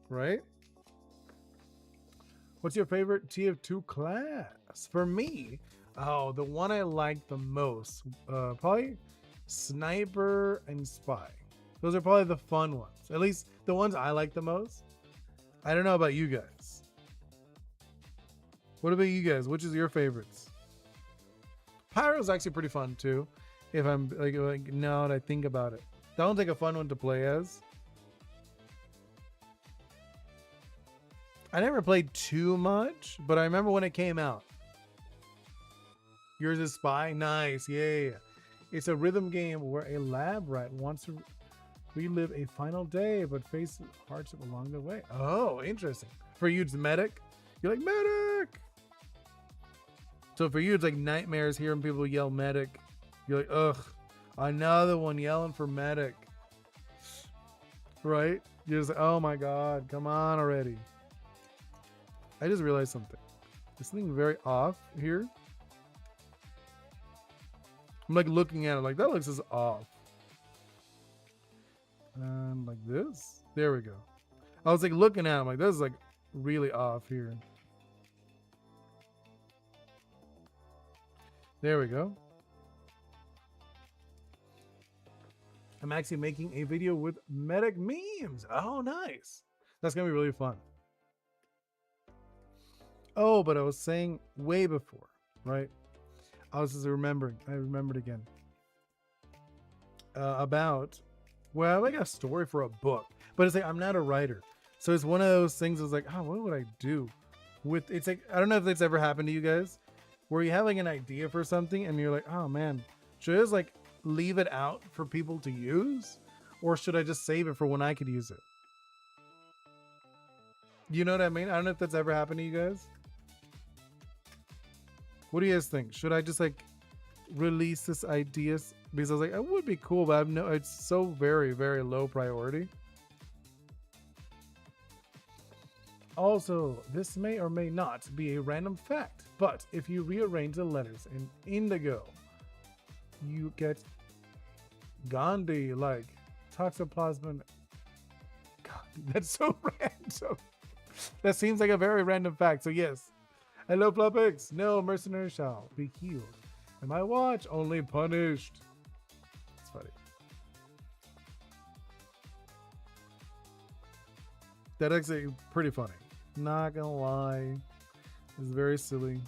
Speaker 1: Right? What's your favorite TF2 class? For me, oh, the one I like the most, probably Sniper and Spy. Those are probably the fun ones. At least the ones I like the most. I don't know about you guys. What about you guys? Which is your favorites? Pyro's actually pretty fun too. If I'm like now that I think about it. That one's like a fun one to play as. I never played too much, but I remember when it came out. Yours is Spy? Nice, yeah. It's a rhythm game where a lab rat wants to relive a final day, but face hardship along the way. Oh, interesting. For you, it's medic. You're like, medic! So for you, it's like nightmares hearing people yell medic. You're like, ugh, another one yelling for medic. Right? You're just like, oh my God, come on already. I just realized something. There's something very off here. I'm like looking at it like that looks just off. And like this. There we go. I was like looking at him like this is like really off here. There we go. I'm actually making a video with medic memes. Oh, nice. That's gonna be really fun. Oh, but I was saying way before, right? I was just remembering. I remembered again. About, well, like a story for a book, but it's like I'm not a writer, so it's one of those things. I was like, oh, what would I do with? It's like I don't know if it's ever happened to you guys, where you have like an idea for something and you're like, oh man, should I just like leave it out for people to use, or should I just save it for when I could use it? You know what I mean? I don't know if that's ever happened to you guys. What do you guys think? Should I just like release this idea? Because I was like, it would be cool, but it's so very, very low priority. Also, this may or may not be a random fact, but if you rearrange the letters in indigo, you get Gandhi, like toxoplasma. God, that's so random. That seems like a very random fact. So yes. Hello, Plupics. No mercenary shall be healed, and my watch only punished. It's funny. That's actually pretty funny. Not gonna lie, it's very silly.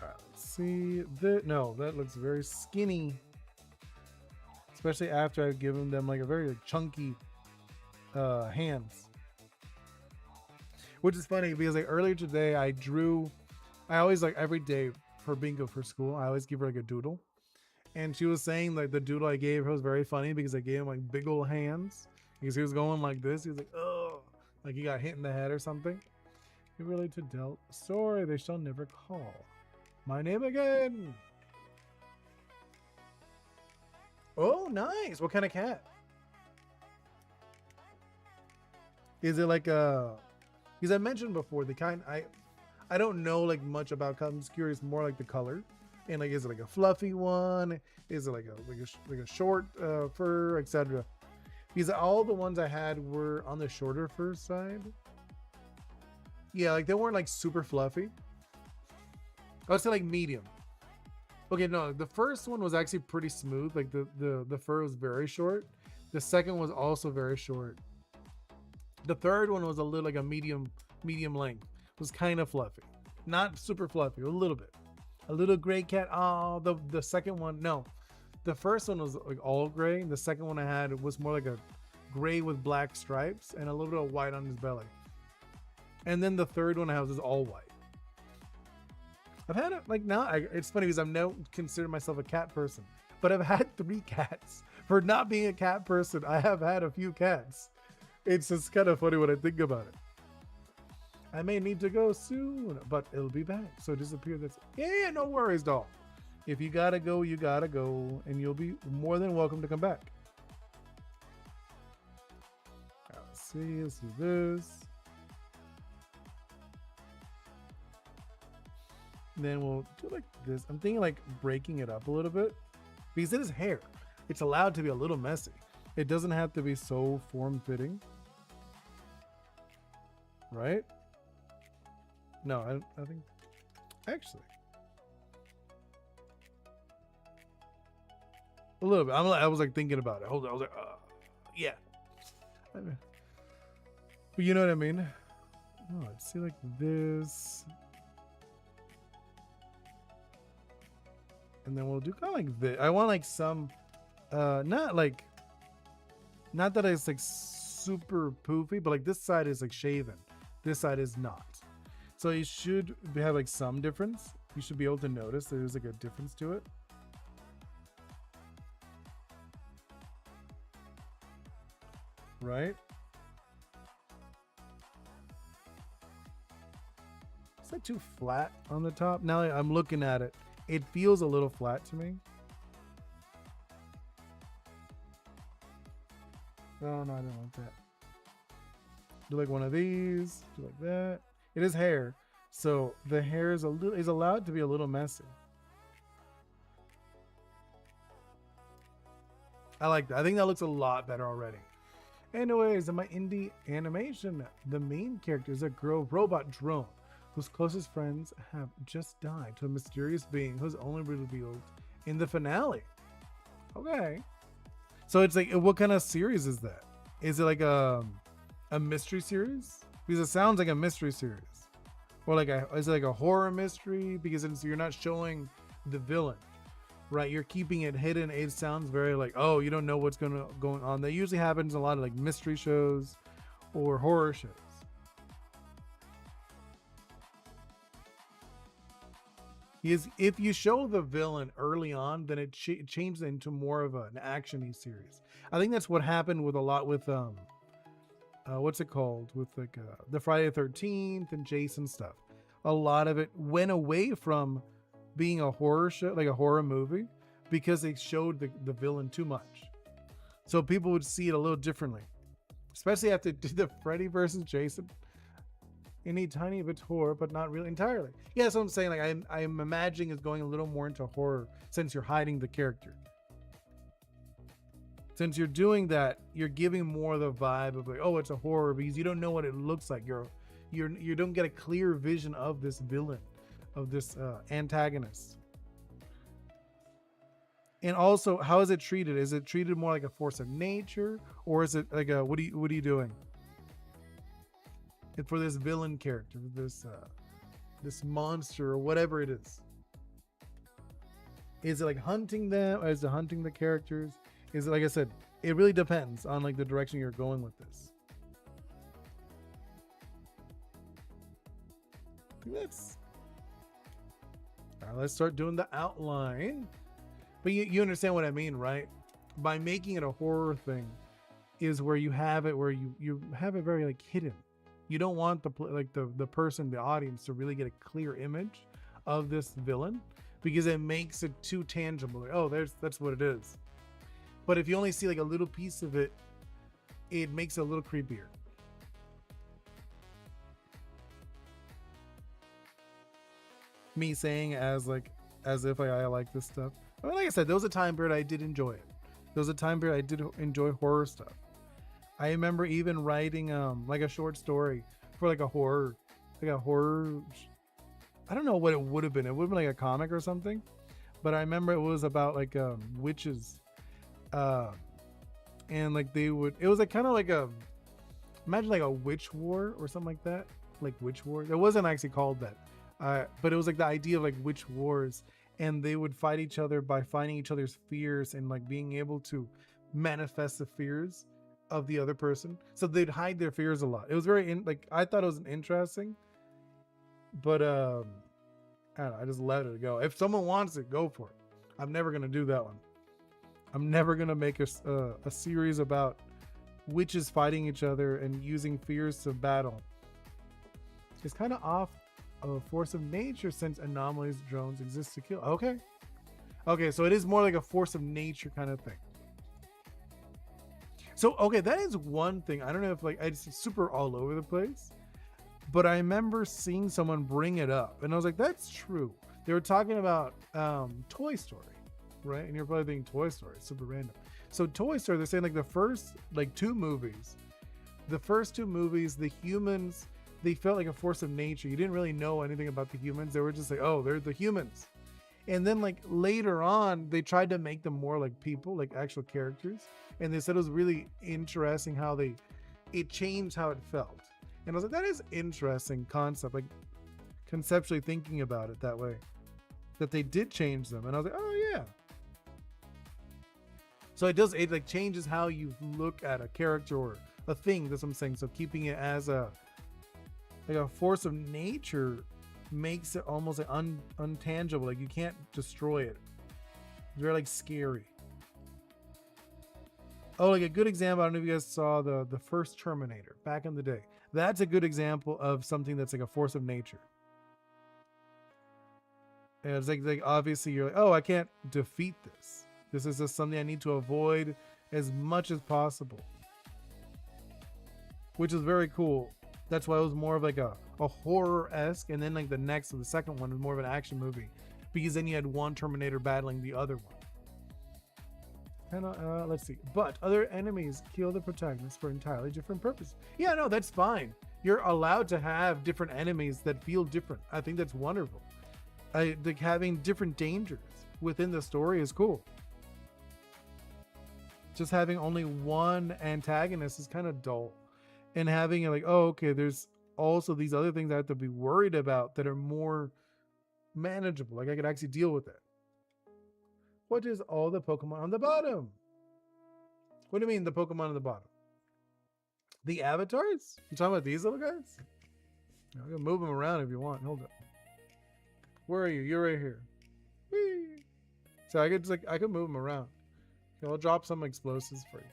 Speaker 1: All right, let's see. No, that looks very skinny, especially after I've given them like a very chunky hands. Which is funny because like earlier today I always like every day for bingo for school, I always give her like a doodle. And she was saying like the doodle I gave her was very funny because I gave him like big old hands. Because he was going like this. He was like, oh, like he got hit in the head or something. You really to dealt. Sorry, they shall never call my name again. Oh, nice. What kind of cat? Is it like a... Because I mentioned before, the kind I don't know like much about cats. I'm just curious more like the color, and like is it like a fluffy one? Is it like a short fur, etc. Because all the ones I had were on the shorter fur side. Yeah, like they weren't like super fluffy. I would say like medium. Okay, no, the first one was actually pretty smooth. Like the fur was very short. The second was also very short. The third one was a little like a medium length. It was kind of fluffy, not super fluffy, a little bit. A little gray cat. Oh, the second one, no, the first one was like all gray. The second one I had was more like a gray with black stripes and a little bit of white on his belly. And then the third one I have is all white. I've had it like now. It's funny because I've never considered myself a cat person, but I've had 3 cats. For not being a cat person, I have had a few cats. It's just kind of funny when I think about it. I may need to go soon, but it'll be back. So disappear. That's yeah, no worries, doll. If you gotta go, you gotta go, and you'll be more than welcome to come back. Let's see. Let's do this. And then we'll do like this. I'm thinking like breaking it up a little bit because it is hair. It's allowed to be a little messy. It doesn't have to be so form-fitting. Right? No, I think... Actually. A little bit. I was like thinking about it. Hold on. I was like, yeah. But you know what I mean? Oh, let's see like this. And then we'll do kind of like this. I want like some... not that it's like super poofy, but like this side is like shaven. This side is not. So you should have like some difference. You should be able to notice there's like a difference to it. Right? Is that too flat on the top? Now I'm looking at it. It feels a little flat to me. Oh, no, I don't want that. Do like one of these. Do like that. It is hair, So the hair is allowed to be a little messy. I like that. I think that looks a lot better already. Anyways, in my indie animation, the main character is a girl robot drone whose closest friends have just died to a mysterious being who's only revealed in the finale. Okay. So it's like, what kind of series is that? Is it like a mystery series? Because it sounds like a mystery series. Or like is it like a horror mystery? Because you're not showing the villain, right? You're keeping it hidden. It sounds very like, oh, you don't know what's going on. That usually happens in a lot of like mystery shows or horror shows. If you show the villain early on, then it changes into more of an action-y series. I think that's what happened with a lot with what's it called, with like the Friday the 13th and Jason stuff. A lot of it went away from being a horror show, like a horror movie, because they showed the villain too much. So people would see it a little differently, especially after the Freddy versus Jason. Any tiny bit horror, but not really entirely. Yeah, so I'm saying, like, I'm imagining it's going a little more into horror since you're hiding the character. Since you're doing that, you're giving more of the vibe of like, oh, it's a horror, because you don't know what it looks like. You don't get a clear vision of this villain, of this antagonist. And also, how is it treated? Is it treated more like a force of nature, or is it like a what are you doing? For this villain character, this monster or whatever it is. Is it like hunting them? Or is it hunting the characters? Is it, like I said, it really depends on like the direction you're going with this. Let's start doing the outline. But you understand what I mean, right? By making it a horror thing is where you have it you have it very like hidden. You don't want the person, the audience, to really get a clear image of this villain, because it makes it too tangible. Like, oh, that's what it is. But if you only see like a little piece of it, it makes it a little creepier. Me saying as if I like this stuff. I mean, like I said, there was a time period I did enjoy it. There was a time period I did enjoy horror stuff. I remember even writing like a short story for like a horror. I don't know what it would have been. It would have been like a comic or something. But I remember it was about like witches, and like it was like kind of like imagine like a witch war or something like that, like witch war. It wasn't actually called that, but it was like the idea of like witch wars, and they would fight each other by finding each other's fears and like being able to manifest the fears of the other person. So they'd hide their fears a lot. It was very I thought it was interesting, but I don't know, I just let it go. If someone wants it, go for it. I'm never gonna do that one. I'm never gonna make a series about witches fighting each other and using fears to battle. It's kind of off of a force of nature, since anomalies drones exist to kill. Okay, so it is more like a force of nature kind of thing. So, okay, that is one thing. I don't know if like it's super all over the place, but I remember seeing someone bring it up, and I was like, that's true. They were talking about Toy Story, right? And you're probably thinking Toy Story, it's super random. So Toy Story, they're saying like the first two movies, the humans, they felt like a force of nature. You didn't really know anything about the humans. They were just like, oh, they're the humans. And then like later on, they tried to make them more like people, like actual characters. And they said it was really interesting how it changed how it felt. And I was like, that is interesting concept, like conceptually thinking about it that way, that they did change them. And I was like, oh yeah. So it like changes how you look at a character or a thing. That's what I'm saying. So keeping it as a force of nature makes it almost like untangible. Like you can't destroy it. It's very like scary. Oh, like a good example, I don't know if you guys saw the first Terminator back in the day. That's a good example of something that's like a force of nature. And it's like obviously you're like, oh, I can't defeat this. This is just something I need to avoid as much as possible. Which is very cool. That's why it was more of like a horror-esque, and then like the second one was more of an action movie, because then you had one Terminator battling the other one. And let's see. But other enemies kill the protagonist for entirely different purposes. Yeah, no, that's fine. You're allowed to have different enemies that feel different. I think that's wonderful. Like having different dangers within the story is cool. Just having only one antagonist is kind of dull. And having it like, oh, okay, there's also these other things I have to be worried about that are more manageable. Like I could actually deal with it. What is all the Pokemon on the bottom? What do you mean the Pokemon on the bottom? The avatars? You talking about these little guys? I can move them around if you want. Hold up. Where are you? You're right here. Whee! So I could move them around. Okay, I'll drop some explosives for you.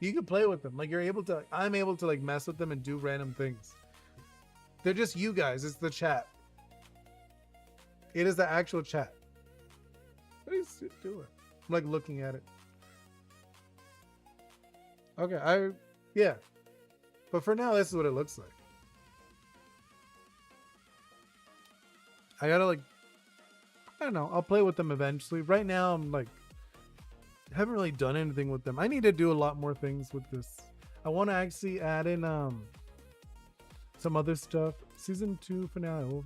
Speaker 1: You can play with them. Like I'm able to like mess with them and do random things. They're just you guys. It's the chat. It is the actual chat. What are you doing? I'm like looking at it. Okay, yeah. But for now, this is what it looks like. I gotta like, I don't know. I'll play with them eventually. Right now, I'm like, haven't really done anything with them. I need to do a lot more things with this. I want to actually add in some other stuff. Season 2 finale will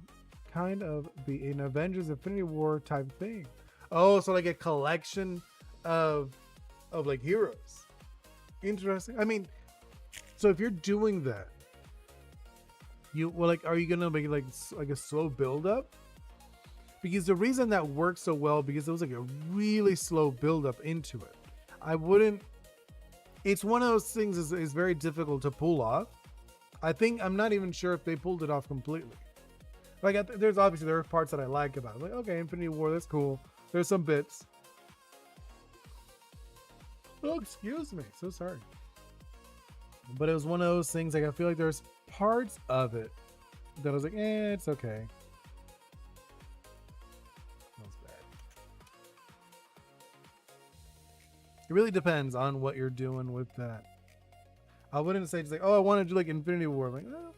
Speaker 1: kind of be an Avengers Infinity War type thing. Oh, so like a collection of like heroes. Interesting. I mean, so if you're doing that, are you gonna make like a slow build up? Because the reason that works so well, because it was like a really slow build up into it. It's one of those things is very difficult to pull off. I'm not even sure if they pulled it off completely. Like there are parts that I like about it. Like, okay, Infinity War, that's cool. There's some bits. Oh, excuse me. So sorry. But it was one of those things, like I feel like there's parts of it that I was like, it's okay. That was bad. It really depends on what you're doing with that. I wouldn't say just like, oh, I want to do like Infinity War. I'm like, no.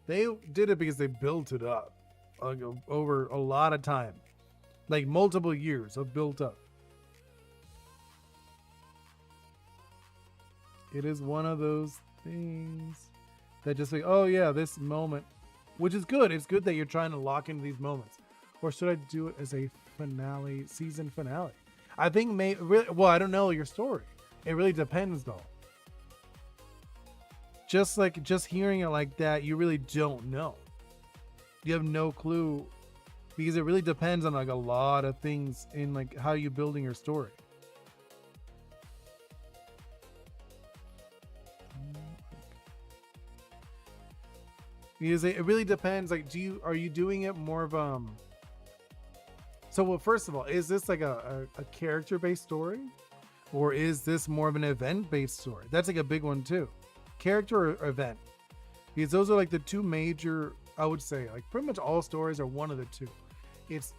Speaker 1: They did it because they built it up like, over a lot of time. Like multiple years of built up. It is one of those things that just like, oh yeah, this moment, which is good. It's good that you're trying to lock into these moments. Or should I do it as a finale, season finale? I think well, I don't know your story. It really depends though. Just hearing it like that, you really don't know. You have no clue, because it really depends on like a lot of things in like how you're building your story. Because it really depends. Like, are you doing it more of So, well, first of all, is this like a character-based story, or is this more of an event-based story? That's like a big one too. Character or event, because those are like the two major. I would say like pretty much all stories are one of the two. It's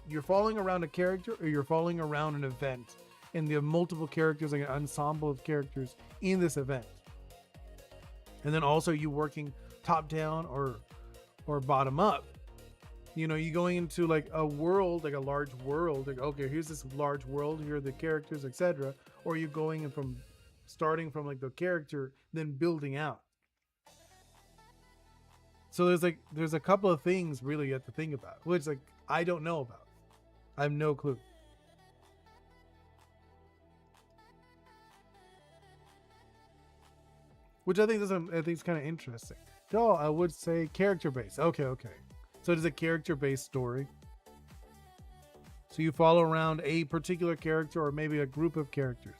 Speaker 1: you're following around a character or you're following around an event, and there are multiple characters, like an ensemble of characters in this event. And then also you working top down or bottom up. You know, you going into like a world, like a large world, like, okay, here's this large world, here are the characters, etc. Or you're going from starting from like the character, then building out. So there's a couple of things really you have to think about, which like I don't know about. I have no clue. Which I think is kind of interesting. So I would say character based. Okay. So it is a character based story. So you follow around a particular character or maybe a group of characters.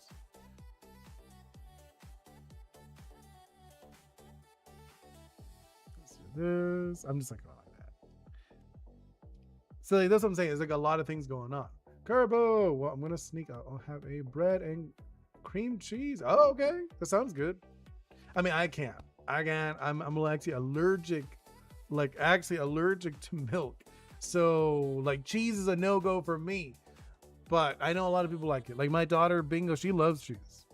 Speaker 1: This, I'm just like going like that. So like, that's what I'm saying. There's like a lot of things going on. Carbo. Well, I'm gonna sneak out. I'll have a bread and cream cheese. Oh, okay. That sounds good. I mean, I can't. I'm actually allergic. Like actually allergic to milk. So like cheese is a no-go for me. But I know a lot of people like it. Like my daughter Bingo, she loves cheese.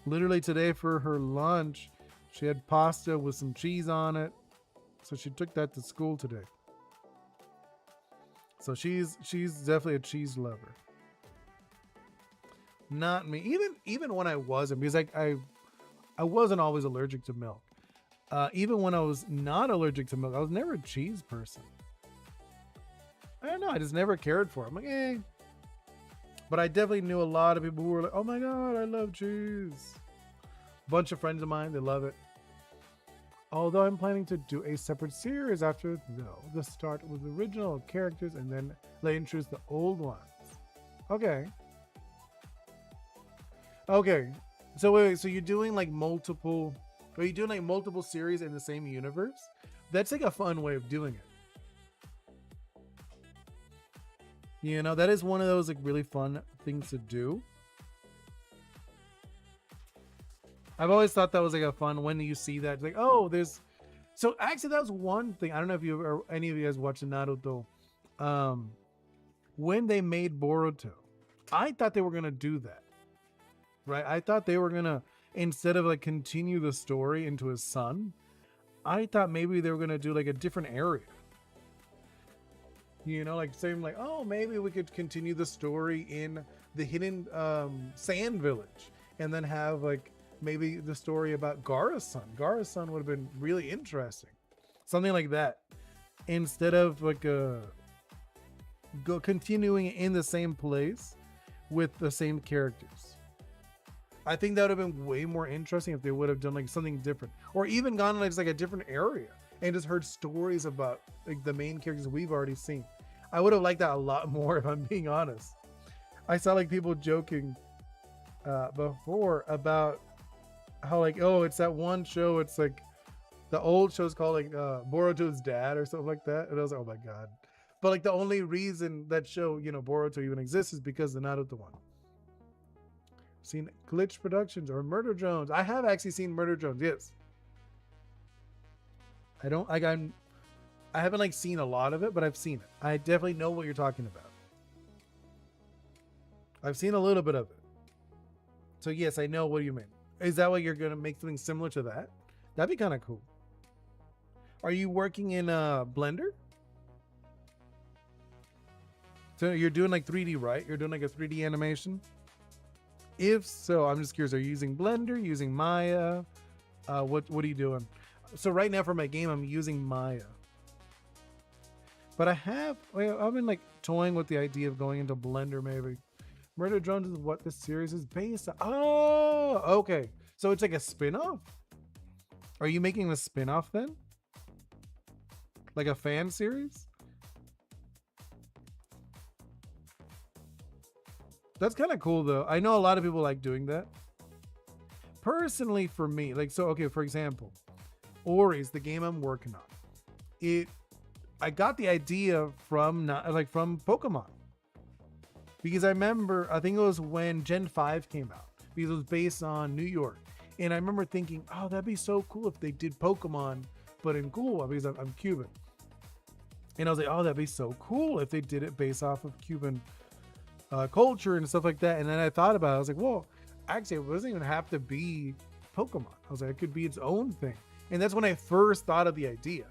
Speaker 1: Literally today for her lunch, She had pasta with some cheese on it. So she took that to school today. So she's definitely a cheese lover. Not me. Even when I wasn't, because I wasn't always allergic to milk. Even when I was not allergic to milk, I was never a cheese person. I don't know. I just never cared for it. I'm like, eh. But I definitely knew a lot of people who were like, oh my God, I love cheese. Bunch of friends of mine, they love it. Although I'm planning to do a separate series after the start with the original characters and then they introduce the old ones. Okay. Okay. So wait, so you're doing like multiple, are you doing like multiple series in the same universe? That's like a fun way of doing it. You know, that is one of those like really fun things to do. I've always thought that was like a fun when you see that. It's like, oh, there's. So actually, that was one thing. I don't know if you or any of you guys watched Naruto. When they made Boruto, I thought they were gonna do that. Right? I thought they were gonna, instead of like continue the story into his son, I thought maybe they were gonna do like a different area. You know, like saying like, oh, maybe we could continue the story in the hidden sand village, and then have like. Maybe the story about Gaara's son. Gaara's son would have been really interesting. Something like that. Instead of like continuing in the same place with the same characters. I think that would have been way more interesting if they would have done like something different. Or even gone like a different area and just heard stories about like the main characters we've already seen. I would have liked that a lot more if I'm being honest. I saw like people joking before about how like, oh, it's that one show, it's like the old show's called like Boruto's Dad or something like that, and I was like, oh my God. But like the only reason that show, you know, Boruto even exists is because the Naruto one. Seen Glitch Productions or Murder Drones. I have actually seen Murder Drones, yes. I haven't like seen a lot of it, but I've seen it. I definitely know what you're talking about. I've seen a little bit of it. So yes, I know what you mean. Is that what you're gonna make something similar to that? That'd be kind of cool. Are you working in Blender? So you're doing like 3D, right? You're doing like a 3D animation? If so, I'm just curious, are you using Blender, using Maya? What are you doing? So right now for my game, I'm using Maya. But I've been like toying with the idea of going into Blender maybe. Murder Drones is what this series is based on. Oh, okay. So it's like a spin-off? Are you making a spin-off then? Like a fan series? That's kind of cool though. I know a lot of people like doing that. Personally for me, like, so, okay, for example, Ori's the game I'm working on. I got the idea from Pokemon. Because I remember, I think it was when Gen 5 came out. Because it was based on New York. And I remember thinking, oh, that'd be so cool if they did Pokemon, but in Cuba, because I'm Cuban. And I was like, oh, that'd be so cool if they did it based off of Cuban culture and stuff like that. And then I thought about it. I was like, well, actually, it doesn't even have to be Pokemon. I was like, it could be its own thing. And that's when I first thought of the idea.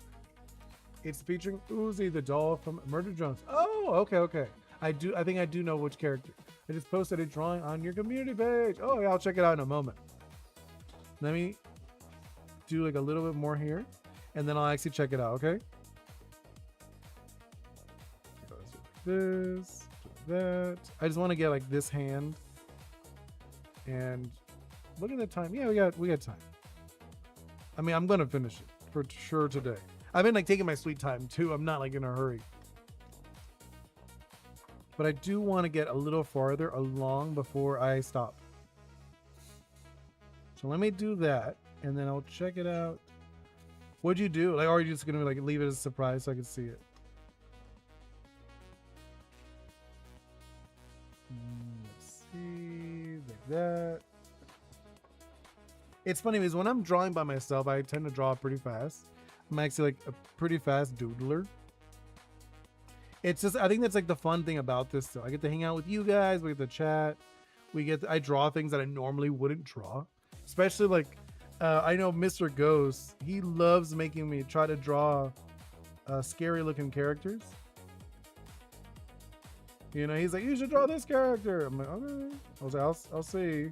Speaker 1: It's featuring Uzi, the doll from Murder Drones. Oh, okay. I think I do know which character. I just posted a drawing on your community page. Oh yeah, I'll check it out in a moment. Let me do like a little bit more here, and then I'll actually check it out, okay? This, that. I just want to get like this hand. And look at the time. Yeah, we got time. I mean, I'm gonna finish it for sure today. I've been like taking my sweet time too. I'm not like in a hurry. But I do want to get a little farther along before I stop. So let me do that, and then I'll check it out. What'd you do? Like, or are you just gonna like leave it as a surprise so I can see it? Let's see, like that. It's funny because when I'm drawing by myself, I tend to draw pretty fast. I'm actually like a pretty fast doodler. It's just, I think that's like the fun thing about this. So I get to hang out with you guys. We get to chat. I draw things that I normally wouldn't draw, especially like I know Mr. Ghost, he loves making me try to draw scary looking characters. You know, he's like, you should draw this character. I'm like, okay. I was like, I'll see.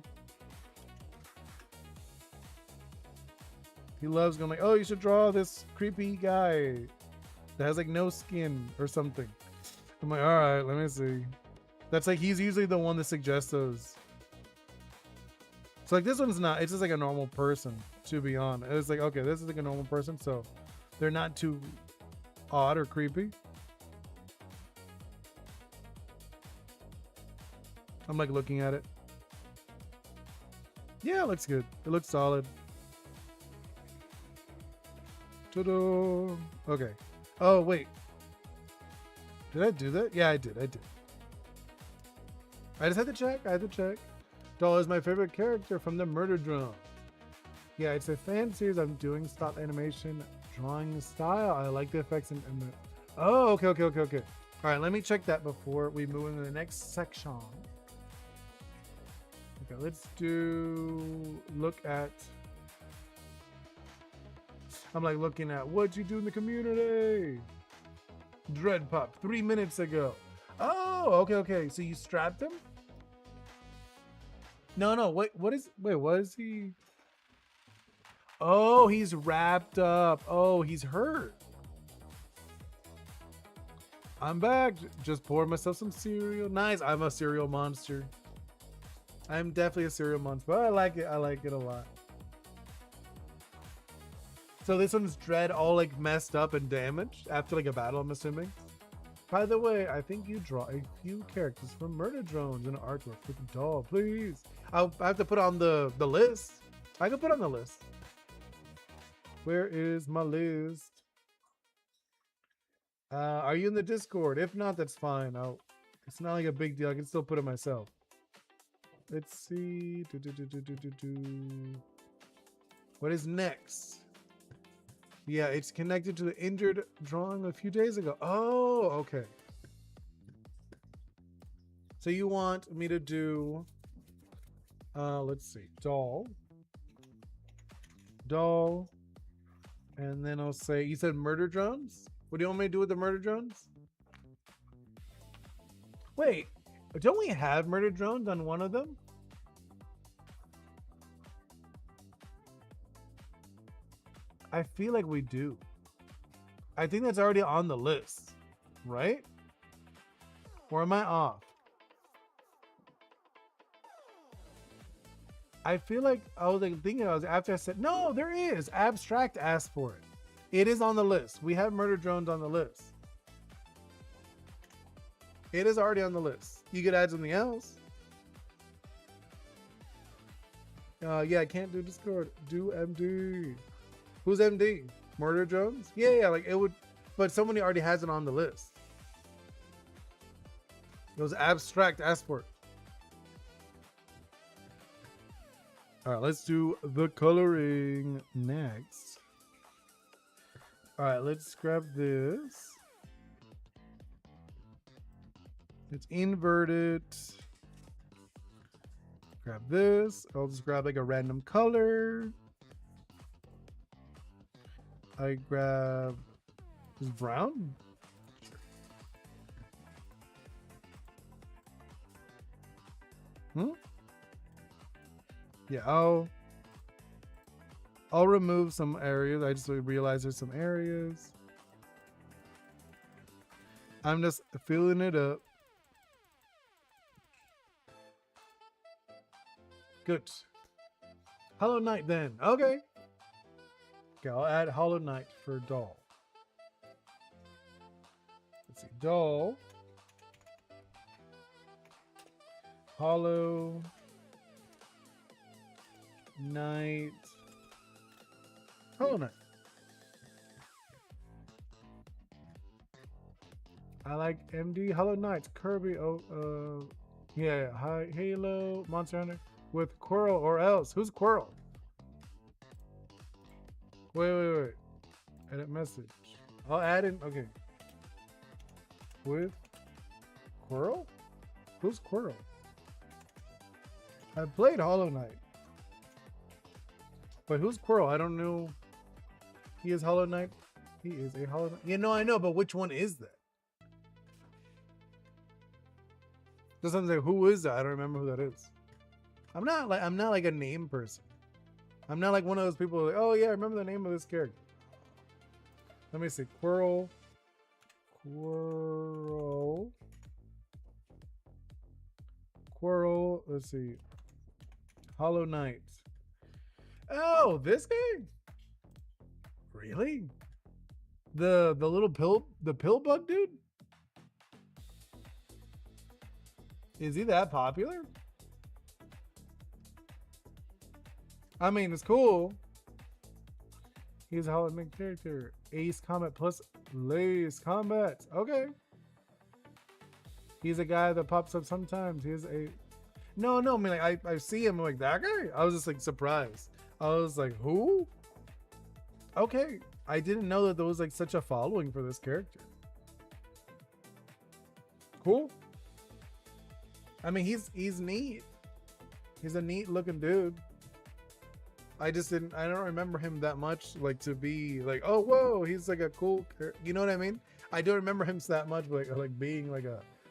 Speaker 1: He loves going like, oh, you should draw this creepy guy that has like no skin or something. I'm like, all right, let me see. That's like, he's usually the one that suggests those. So like this one's not, it's just like a normal person, to be honest. It's like, okay, this is like a normal person, so they're not too odd or creepy. I'm like looking at it. Yeah, it looks good. It looks solid. Ta-da. Okay. Oh, wait. Did I do that? Yeah, I did. I just had to check. Doll is my favorite character from the Murder Drone. Yeah, it's a fan series. I'm doing stop animation drawing style. I like the effects and the... Oh, okay. All right, let me check that before we move into the next section. Okay, let's look at... I'm like looking at what you do in the community. Dread Pop 3 minutes ago. Oh, okay. So you strapped him? No. Wait, what is he? Oh, he's wrapped up. Oh, he's hurt. I'm back. Just poured myself some cereal. Nice. I'm a cereal monster. I'm definitely a cereal monster, but I like it. I like it a lot. So this one's Dread all like messed up and damaged after like a battle, I'm assuming. By the way, I think you draw a few characters from Murder Drones in artwork for the doll, please. I have to put on the list. I can put on the list. Where is my list? Are you in the Discord? If not, that's fine. It's not like a big deal. I can still put it myself. Let's see. What is next? Yeah, it's connected to the injured drawing a few days ago. Oh, okay. So you want me to do, let's see, doll, and then I'll say, you said murder drones? What do you want me to do with the murder drones? Wait, don't we have murder drones on one of them? I feel like we do. I think that's already on the list, right? Or am I off? I feel like I was like thinking, after I said, no, there is. Abstract asked for it. It is on the list. We have murder drones on the list. It is already on the list. You could add something else. Yeah, I can't do Discord. Do MD. Who's MD? Murder drones? Yeah, like it would, but somebody already has it on the list. It was abstract asked for it. All right, let's do the coloring next. All right, let's grab this. It's inverted. Grab this. I'll just grab like a random color. I grab this brown. Yeah, I'll remove some areas. I just realized there's some areas. I'm just filling it up. Good. Hollow Knight then. Okay. Okay, I'll add Hollow Knight for doll. Let's see. Doll. Hollow Knight. Hollow Knight. I like MD. Hollow Knight. Kirby. Yeah. Hi, Halo. Monster Hunter with Quirrell or else. Who's Quirrell? Wait. Edit message. I'll add in. Okay. With Quirrell? Who's Quirrell? I played Hollow Knight. But who's Quirrell? I don't know. He is Hollow Knight. He is a Hollow Knight. Yeah, no, I know, but which one is that? Just something like, who is that? I don't remember who that is. I'm not like a name person. I'm not like one of those people like, oh yeah, I remember the name of this character. Let me see. Quirrell. Let's see. Hollow Knight. Oh, this guy? Really? The little pill bug dude? Is he that popular? I mean, it's cool. He's a Hollow Knight character. Ace Combat plus Lace Combat. Okay. He's a guy that pops up sometimes. He's a... No, I mean, like, I see him like, that guy? I was just like surprised. I was like, who? Okay. I didn't know that there was like such a following for this character. Cool. I mean, he's neat. He's a neat looking dude. I don't remember him that much, like, to be like, oh, whoa, he's like a cool, you know what I mean? I don't remember him that much, like being like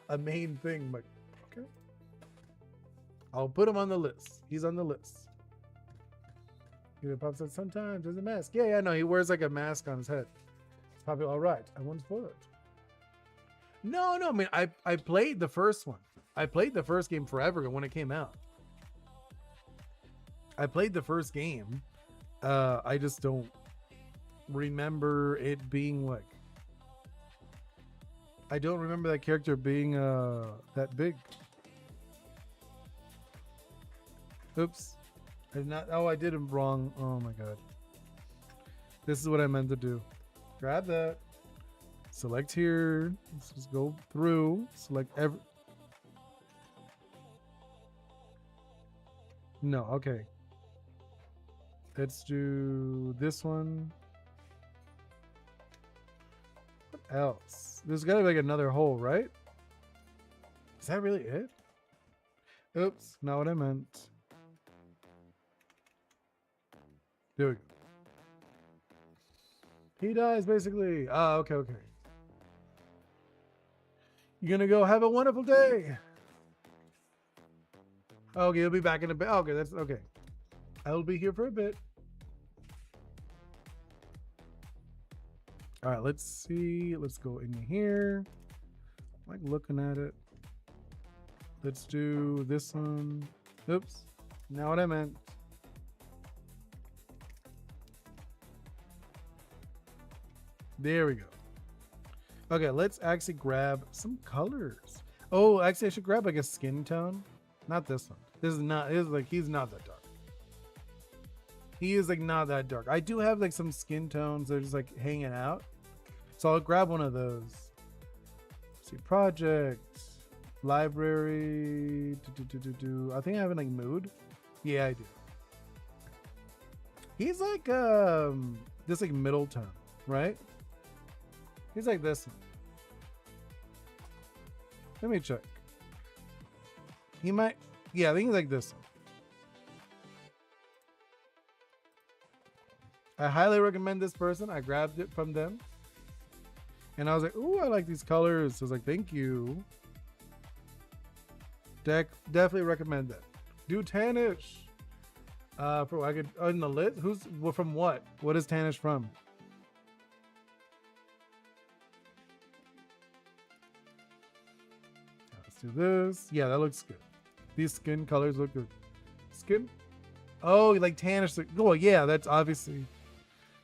Speaker 1: a main thing. Like, okay, I'll put him on the list. He's on the list. He pops up sometimes. There's a mask. Yeah, no, he wears like a mask on his head. It's probably all right. I won't spoil it. No, I mean, I played the first one. I played the first game forever when it came out. I played the first game. I just don't remember it being like... I don't remember that character being that big. Oops. I did not... Oh, I did it wrong. Oh my god. This is what I meant to do. Grab that. Select here. Let's just go through. Select every... No, okay. Let's do this one. What else? There's gotta be like another hole, right? Is that really it? Oops, not what I meant. There we go. He dies basically. Ah, okay. You're gonna go have a wonderful day. Okay, you'll be back in a bit. Okay, that's okay. I'll be here for a bit. All right, let's see. Let's go in here. I'm like looking at it. Let's do this one. Oops. Not what I meant. There we go. Okay, let's actually grab some colors. Oh, actually, I should grab like a skin tone. Not this one. This is not. This is like, he's not that dark. He is like not that dark. I do have like some skin tones that are just like hanging out. So I'll grab one of those. Let's see, project, library. I think I have like mood. Yeah, I do. He's like this like middle tone, right? He's like this one. Let me check. He might, yeah, I think he's like this one. I highly recommend this person. I grabbed it from them. And I was like, ooh, I like these colors. So I was like, thank you. Definitely recommend that. Do Tanish. For I could on the list. Who's from what? What is Tanish from? Let's do this. Yeah, that looks good. These skin colors look good. Skin? Oh, like Tanish. Oh, yeah, that's obviously.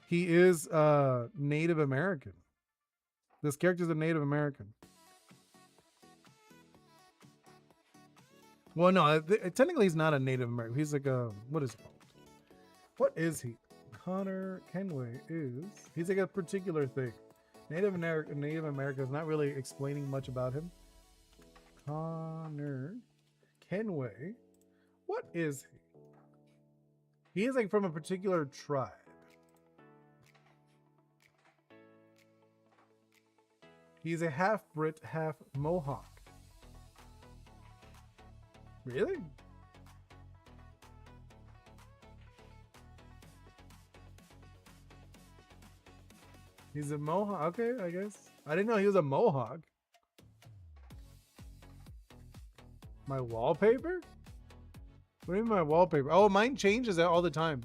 Speaker 1: He is Native American. This character's a Native American. Well, no, technically he's not a Native American. He's like a, what is it called? What is he? Connor Kenway is, he's like a particular thing. Native America is not really explaining much about him. Connor Kenway. What is he? He is like from a particular tribe. He's a half Brit, half Mohawk. Really? He's a Mohawk. Okay, I guess. I didn't know he was a Mohawk. My wallpaper? What do you mean my wallpaper? Oh, mine changes all the time.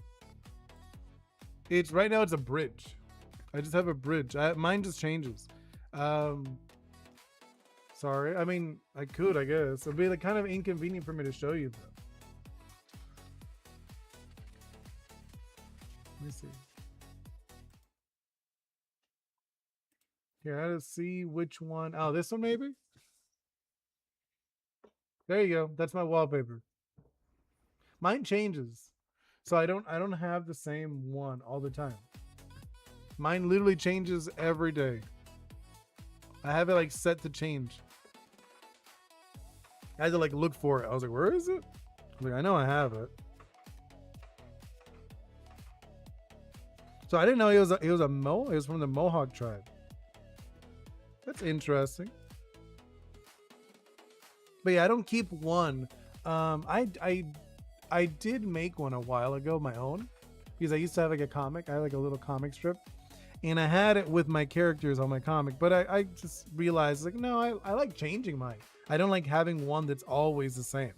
Speaker 1: It's right now it's a bridge. I just have a bridge. Mine just changes. Sorry. I mean, I could, I guess. It'd be like kind of inconvenient for me to show you though. Let me see. Here, I gotta see which one. Oh, this one maybe? There you go. That's my wallpaper. Mine changes. So I don't have the same one all the time. Mine literally changes every day. I have it like set to change. I had to like look for it. I was like, where is it? Like, I know I have it. So I didn't know he was from the Mohawk tribe. That's interesting. But yeah, I don't keep one. I did make one a while ago, my own, because I used to have like a comic. I had like a little comic strip, and I had it with my characters on my comic. But I just realized like, no, I like changing mine. I don't like having one that's always the same.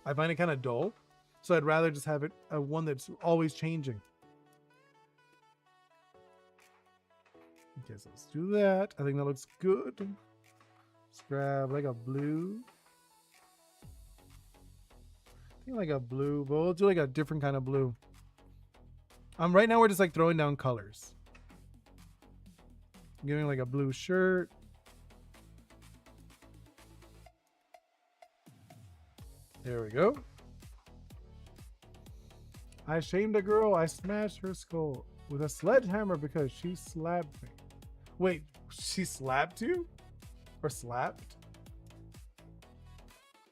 Speaker 1: I find it kind of dull, so I'd rather just have it one that's always changing. Okay, so let's do that. I think that looks good. Let's grab like a blue. I think like a blue, but we'll do like a different kind of blue. Right now we're just like throwing down colors. Giving like a blue shirt. There we go. I shamed a girl. I smashed her skull with a sledgehammer because she slapped me. Wait, she slapped you? Or slapped?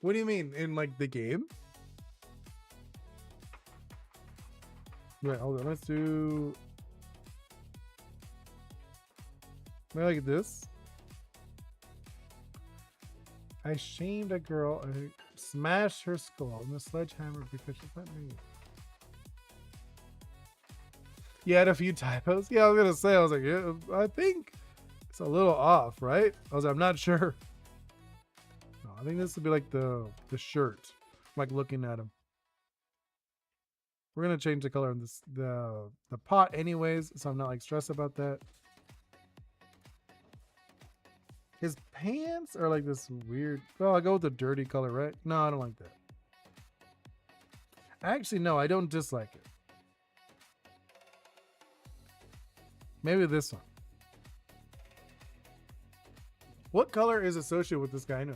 Speaker 1: What do you mean? In like the game? Wait, hold on. Let's do... maybe like this. I shamed a girl. I smashed her skull with a sledgehammer because she slapped me. You had a few typos? Yeah, I was gonna say, I was like, yeah, I think it's a little off, right? I was like, I'm not sure. No, I think this would be like the shirt. Like looking at him. We're gonna change the color of this the pot anyways, so I'm not like stressed about that. His pants are like this weird. Oh, I go with the dirty color, right? No, I don't like that. Actually, no, I don't dislike it. Maybe this one. What color is associated with this guy? Now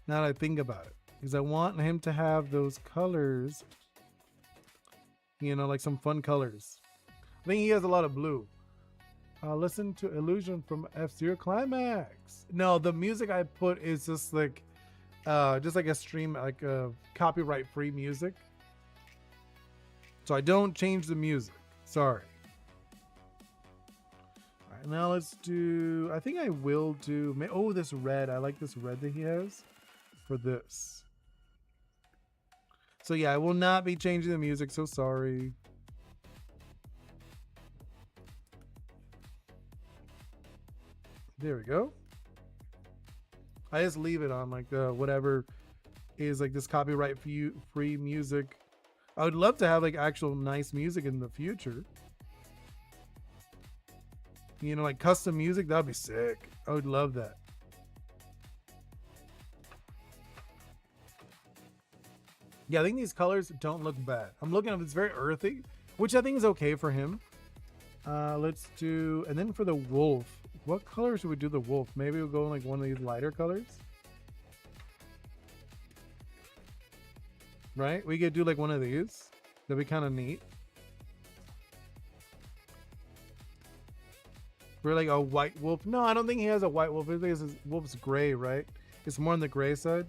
Speaker 1: that I think about it, because I want him to have those colors. You know, like some fun colors. I think he has a lot of blue. Listen to Illusion from F-Zero Climax. No, the music I put is just like a stream, like copyright free music. So I don't change the music. Sorry. All right, now let's do, I think I will do, oh, this red. I like this red that he has for this. So yeah, I will not be changing the music, so sorry. There we go. I just leave it on like whatever is like this copyright free music. I would love to have like actual nice music in the future. You know, like custom music, that'd be sick. I would love that. Yeah, I think these colors don't look bad. I'm looking at it, it's very earthy, which I think is okay for him. Let's do, and then for the wolf, what color should we do the wolf? Maybe we'll go in like one of these lighter colors. Right? We could do like one of these. That'd be kind of neat. We're like a white wolf. No, I don't think he has a white wolf. I think his wolf's gray, right? It's more on the gray side.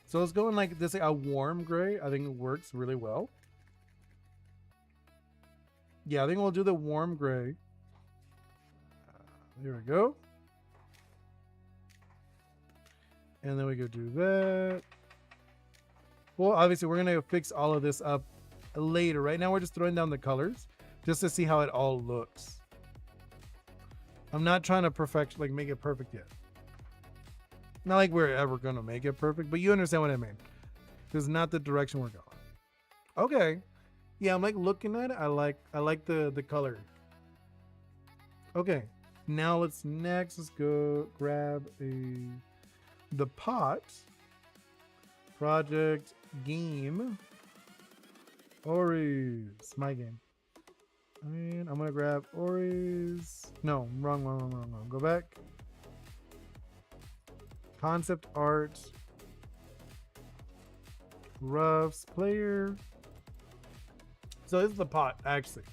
Speaker 1: So let's go in like this, like a warm gray. I think it works really well. Yeah, I think we'll do the warm gray. There we go. And then we go do that. Well, obviously we're going to fix all of this up later. Right now we're just throwing down the colors. just to see how it all looks. I'm not trying to perfect, like make it perfect yet. Not like we're ever gonna make it perfect, but you understand what I mean. This is not the direction we're going. Okay. Yeah, I'm like looking at it. I like the color. Okay. Now let's go grab the pot. Project game. Ori's my game. And I'm gonna grab Ori's. No, wrong. Go back. Concept art. Roughs player. So this is the pot, actually.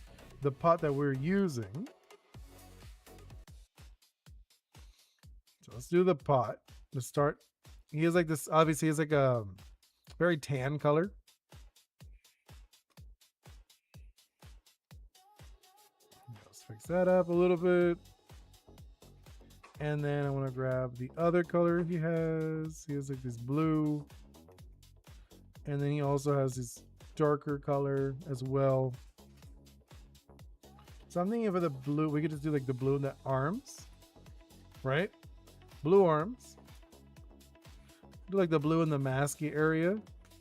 Speaker 1: The pot that we're using. So let's do the pot. Let's start. He has like this, obviously, he has like a very tan color. Let's fix that up a little bit. And then I want to grab the other color he has. He has like this blue. And then he also has this darker color as well. So I'm thinking for the blue, we could just do like the blue in the arms, right? Blue arms. Do like the blue in the masky area.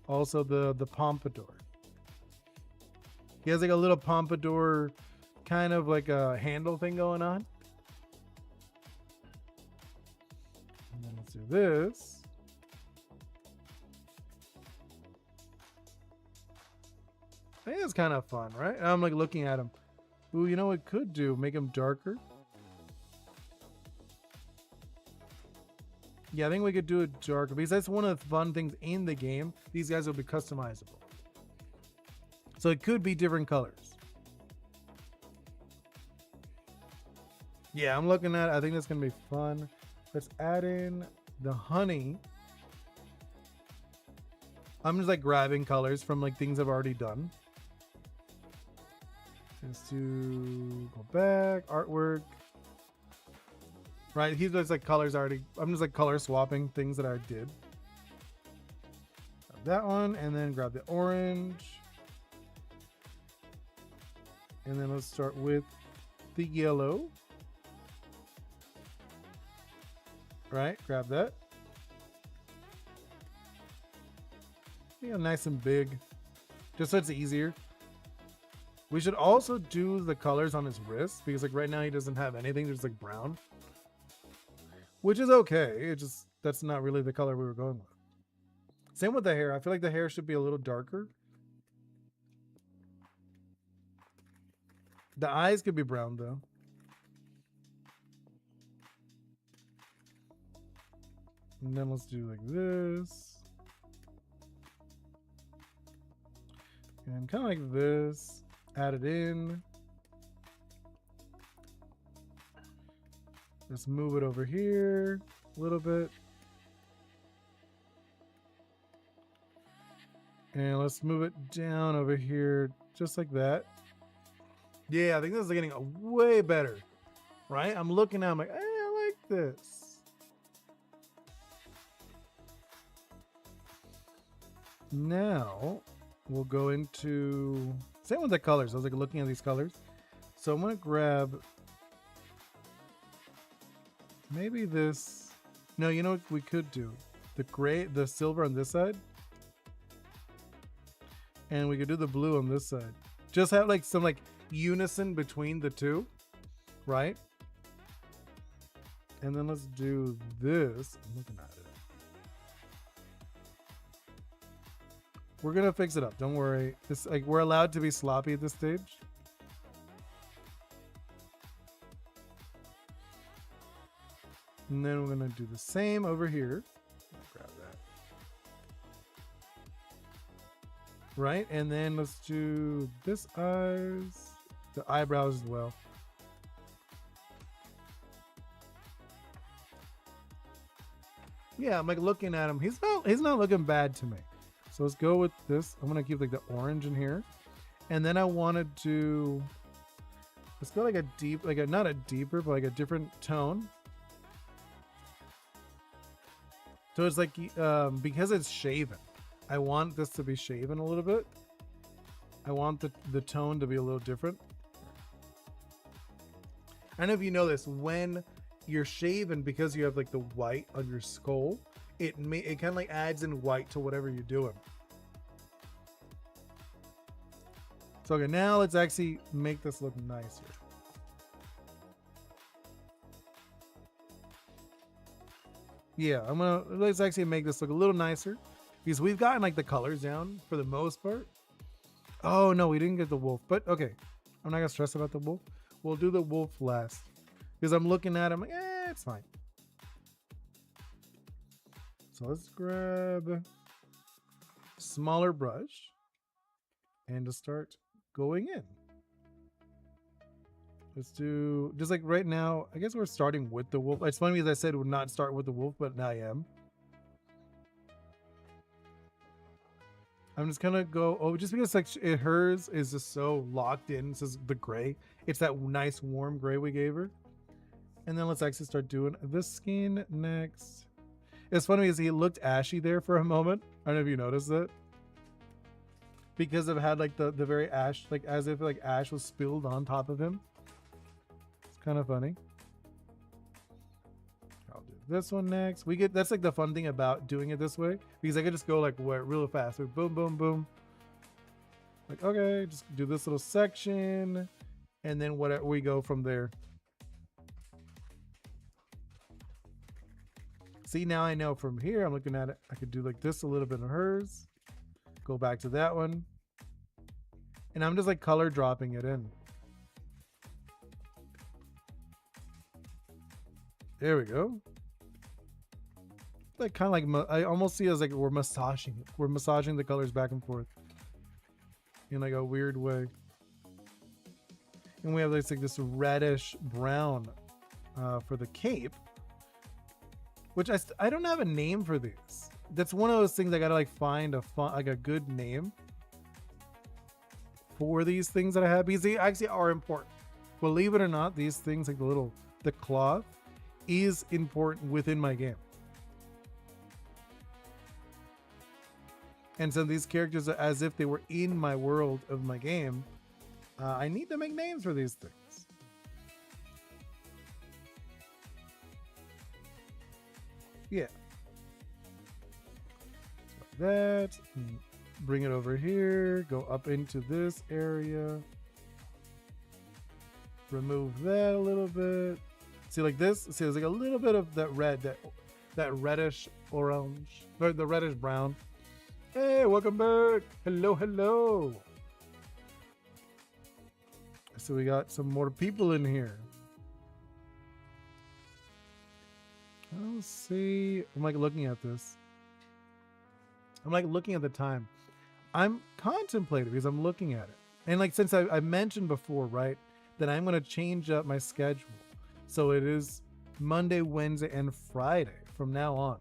Speaker 1: Also the pompadour. He has like a little pompadour, kind of like a handle thing going on. And then let's do this. I think it's kind of fun, right? And I'm like looking at him. Ooh, you know what it could do? Make him darker. Yeah, I think we could do it darker because that's one of the fun things in the game. These guys will be customizable. So it could be different colors. Yeah, I'm looking at it. I think that's going to be fun. Let's add in the honey. I'm just like grabbing colors from like things I've already done. Just to go back, artwork. Right, he's just like colors already. I'm just like color swapping things that I did. Grab that one, and then grab the orange. And then let's start with the yellow. Right, grab that. Yeah, nice and big, just so it's easier. We should also do the colors on his wrist because like right now he doesn't have anything, just like brown. Which is okay. It just, that's not really the color we were going with. Same with the hair. I feel like the hair should be a little darker. The eyes could be brown though. And then let's do like this. And kind of like this. Add it in. Let's move it over here a little bit. And let's move it down over here just like that. Yeah, I think this is getting way better, right? I'm looking at it, I'm like, hey, I like this. Now we'll go into, same with the colors. I was like looking at these colors. So I'm gonna grab maybe this. No, you know what we could do? The gray, the silver on this side. And we could do the blue on this side. Just have like some like unison between the two, right? And then let's do this. I'm looking at it. We're gonna fix it up. Don't worry. It's like we're allowed to be sloppy at this stage. And then we're gonna do the same over here. Grab that. Right, and then let's do this eyes, the eyebrows as well. Yeah, I'm like looking at him. He's not looking bad to me. So let's go with this. I'm gonna keep like the orange in here, and then I want to do. Let's go like a deep, like a not a deeper, but like a different tone. So it's like because it's shaven, I want this to be shaven a little bit. I want the tone to be a little different. I don't know if you know this, when you're shaven, because you have like the white on your skull, it kind of like adds in white to whatever you're doing. So okay, now let's actually make this look nicer. Yeah, let's actually make this look a little nicer, because we've gotten like the colors down for the most part. Oh no, we didn't get the wolf, but okay. I'm not gonna stress about the wolf. We'll do the wolf last, because I'm looking at him like, it's fine. So let's grab a smaller brush and just start going in. Let's do, just like right now, I guess we're starting with the wolf. It's funny because I said would not start with the wolf, but now I am. I'm just gonna go, just because like hers is just so locked in. This is the gray. It's that nice warm gray we gave her. And then let's actually start doing this skin next. It's funny because he looked ashy there for a moment. I don't know if you noticed that. Because I've had like the very ash, like as if like ash was spilled on top of him. It's kind of funny. I'll do this one next. That's like the fun thing about doing it this way, because I could just go like real fast. Like boom, boom, boom. Like, okay, just do this little section, and then whatever we go from there. See, now I know from here, I'm looking at it, I could do like this a little bit of hers. Go back to that one. And I'm just like color dropping it in. There we go. Like kind of like, I almost see it as like we're massaging it. We're massaging the colors back and forth in like a weird way. And we have like this reddish brown for the cape, which I don't have a name for these. That's one of those things I gotta like find like a good name for these things that I have, because they actually are important. Believe it or not, these things like the cloth is important within my game. And so these characters are as if they were in my world of my game. I need to make names for these things. Yeah. So that, bring it over here, go up into this area, remove that a little bit. See, like this, see, there's like a little bit of that red, that reddish orange, or the reddish brown. Hey, welcome back. Hello, hello. So we got some more people in here. Let's see. I'm like looking at this. I'm like looking at the time. I'm contemplating because I'm looking at it. And like, since I mentioned before, right, that I'm going to change up my schedule. So it is Monday, Wednesday, and Friday from now on.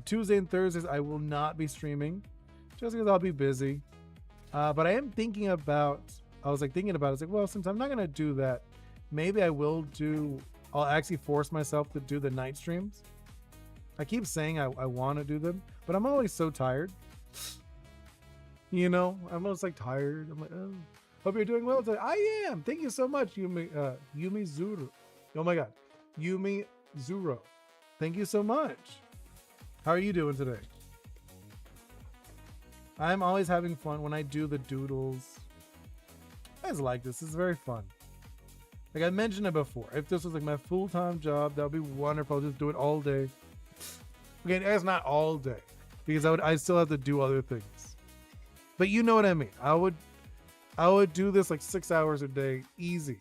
Speaker 1: Tuesday and Thursdays, I will not be streaming just because I'll be busy. But I am thinking about, I was like, well, since I'm not going to do that, maybe I'll actually force myself to do the night streams. I keep saying I want to do them, but I'm always so tired. You know, I'm almost like tired. I'm like, oh, hope you're doing well today. I am. Thank you so much, Yumi Zuru. Oh my God. Yumi Zuro. Thank you so much. How are you doing today? I'm always having fun when I do the doodles. I just like this. It's very fun. Like I mentioned it before. If this was like my full-time job, that would be wonderful. I'll just do it all day. Again, it's not all day because I still have to do other things. But you know what I mean. I would do this like 6 hours a day, easy.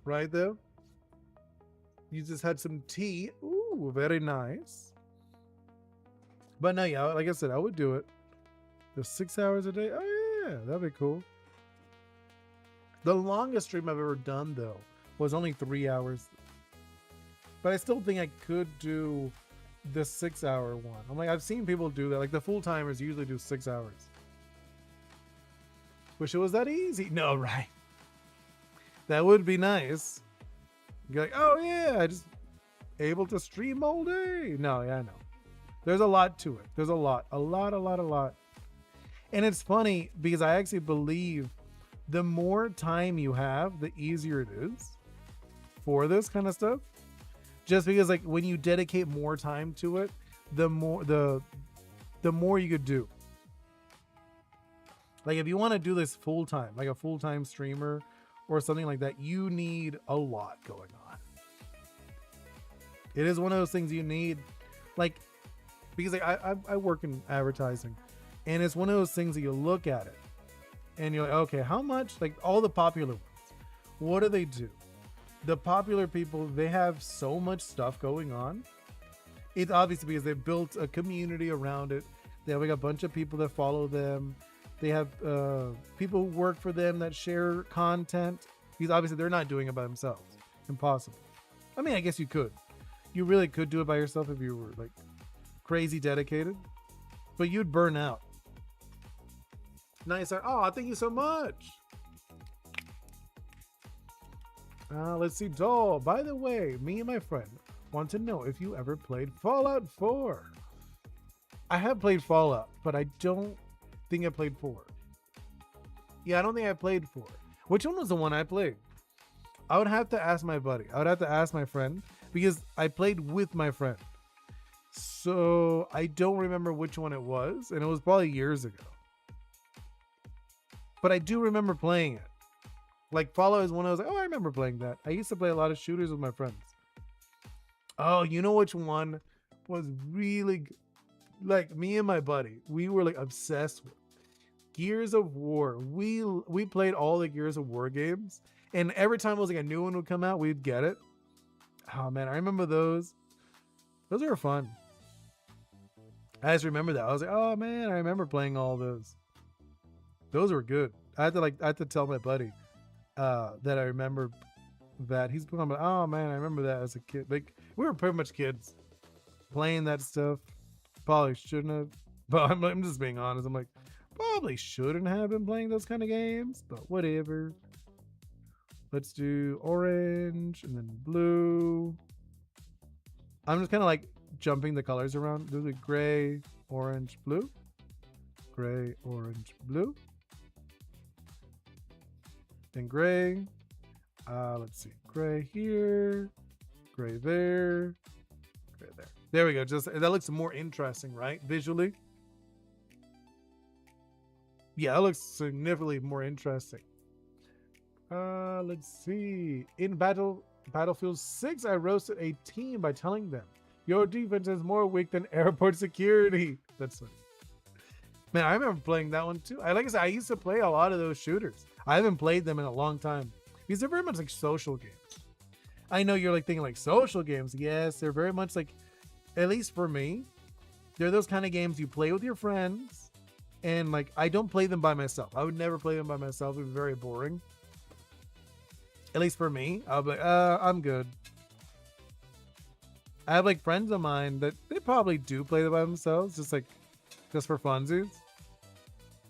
Speaker 1: Right though? You just had some tea. Ooh, very nice. But no, yeah, like I said, I would do it. The 6 hours a day. Oh yeah, that'd be cool. The longest stream I've ever done though was only 3 hours. But I still think I could do the 6 hour one. I'm like, I've seen people do that. Like the full timers usually do 6 hours. Wish it was that easy. No, right? That would be nice. You're like, oh yeah, I just able to stream all day. No, yeah, I know. There's a lot to it. There's a lot. And it's funny because I actually believe The more time you have, the easier it is for this kind of stuff. Just because like when you dedicate more time to it, the more you could do. Like if you want to do this full time, like a full time streamer or something like that, you need a lot going on. It is one of those things you need, like, because like I work in advertising, and it's one of those things that you look at it and you're like, okay, how much, like all the popular ones, what do they do? The popular people, they have so much stuff going on. It's obviously because they built a community around it. They have like a bunch of people that follow them. They have people who work for them that share content. Because obviously they're not doing it by themselves. Impossible. I mean, I guess you could. You really could do it by yourself if you were like crazy dedicated. But you'd burn out. Nice. Oh, thank you so much. Let's see. Doll. By the way, me and my friend want to know if you ever played Fallout 4. I have played Fallout, but I don't think I played 4. Yeah, I don't think I played 4. Which one was the one I played? I would have to ask my buddy. I would have to ask my friend because I played with my friend. So I don't remember which one it was, and it was probably years ago. But I do remember playing it. Like Fallout is one I was like, oh, I remember playing that. I used to play a lot of shooters with my friends. Oh, you know which one was really good? Like me and my buddy, we were like obsessed with Gears of War. We played all the Gears of War games, and every time it was like a new one would come out, we'd get it. Oh man, I remember those. Those were fun. I just remember that. I was like, oh man, I remember playing all those. Those were good. I had to tell my buddy that I remember that. He's like, oh man, I remember that as a kid. Like we were pretty much kids playing that stuff. Probably shouldn't have, but I'm just being honest. I'm like, probably shouldn't have been playing those kind of games, but whatever. Let's do orange and then blue. I'm just kind of like jumping the colors around. Do the gray, orange, blue. Gray, orange, blue. Then gray. Let's see. Gray here. Gray there. Gray there. There we go. Just that looks more interesting, right? Visually. Yeah, that looks significantly more interesting. Let's see. In Battlefield 6, I roasted a team by telling them, your defense is more weak than airport security. That's funny. Man, I remember playing that one too. Like I said, I used to play a lot of those shooters. I haven't played them in a long time because they're very much like social games. I know you're like thinking like social games. Yes, they're very much like, at least for me, they're those kind of games you play with your friends. And like, I don't play them by myself. I would never play them by myself. It would be very boring. At least for me, I'll be like, I'm good. I have like friends of mine that they probably do play them by themselves, just for funsies.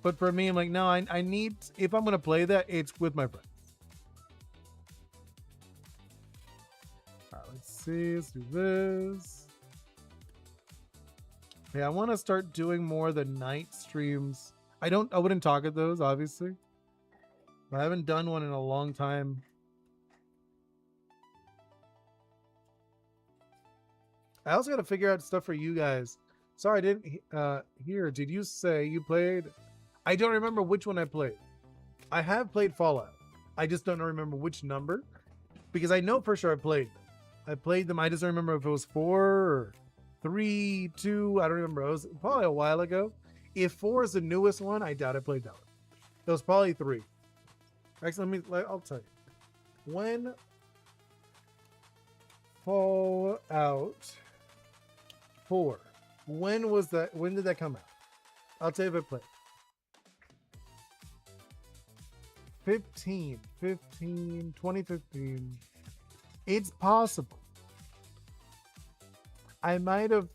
Speaker 1: But for me, I'm like, no, I need, if I'm going to play that, it's with my friends. All right, let's see. Let's do this. Yeah, I want to start doing more of the night streams. I wouldn't talk at those, obviously. But I haven't done one in a long time. I also got to figure out stuff for you guys. Sorry, I didn't hear. Did you say you played? I don't remember which one I played. I have played Fallout. I just don't remember which number. Because I know for sure I played them. I played them. I just don't remember if it was 4 or 3, 2. I don't remember. It was probably a while ago. If 4 is the newest one, I doubt I played that one. It was probably 3. Actually, I'll tell you. When Fallout 4, when was that? When did that come out? I'll tell you if I played. 2015. It's possible. I might have.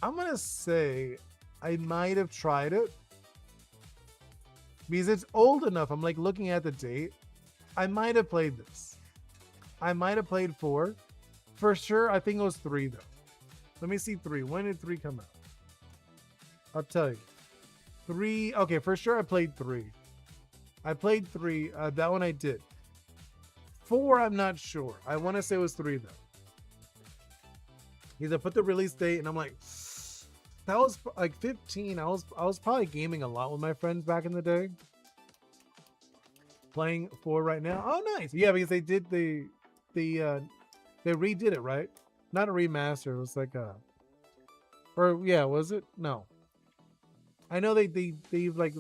Speaker 1: I'm gonna say I might have tried it because it's old enough. I'm like looking at the date. I might have played this. I might have played 4. For sure, I think it was 3 though. Let me see 3. When did 3 come out? I'll tell you. 3. Okay, for sure I played 3. I played 3. That one I did. 4, I'm not sure. I want to say it was 3 though. He's put the release date, and I'm like, that was like 15. I was probably gaming a lot with my friends back in the day. Playing 4 right now. Oh, nice. Yeah, because they did they redid it, right? Not a remaster. It was like a, or yeah, was it? No. I know they like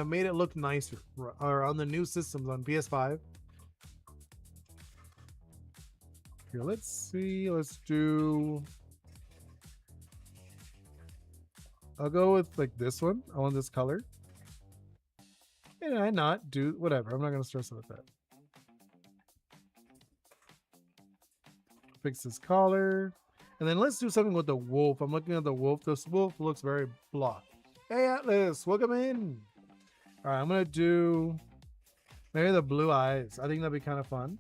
Speaker 1: made it look nicer, or on the new systems on PS5. Here, let's see. Let's do. I'll go with like this one. I want this color. And I not do whatever. I'm not gonna stress about that. Fix this collar. And then let's do something with the wolf. I'm looking at the wolf. This wolf looks very blah. Hey Atlas, welcome in. All right, I'm gonna do maybe the blue eyes. I think that'd be kind of fun.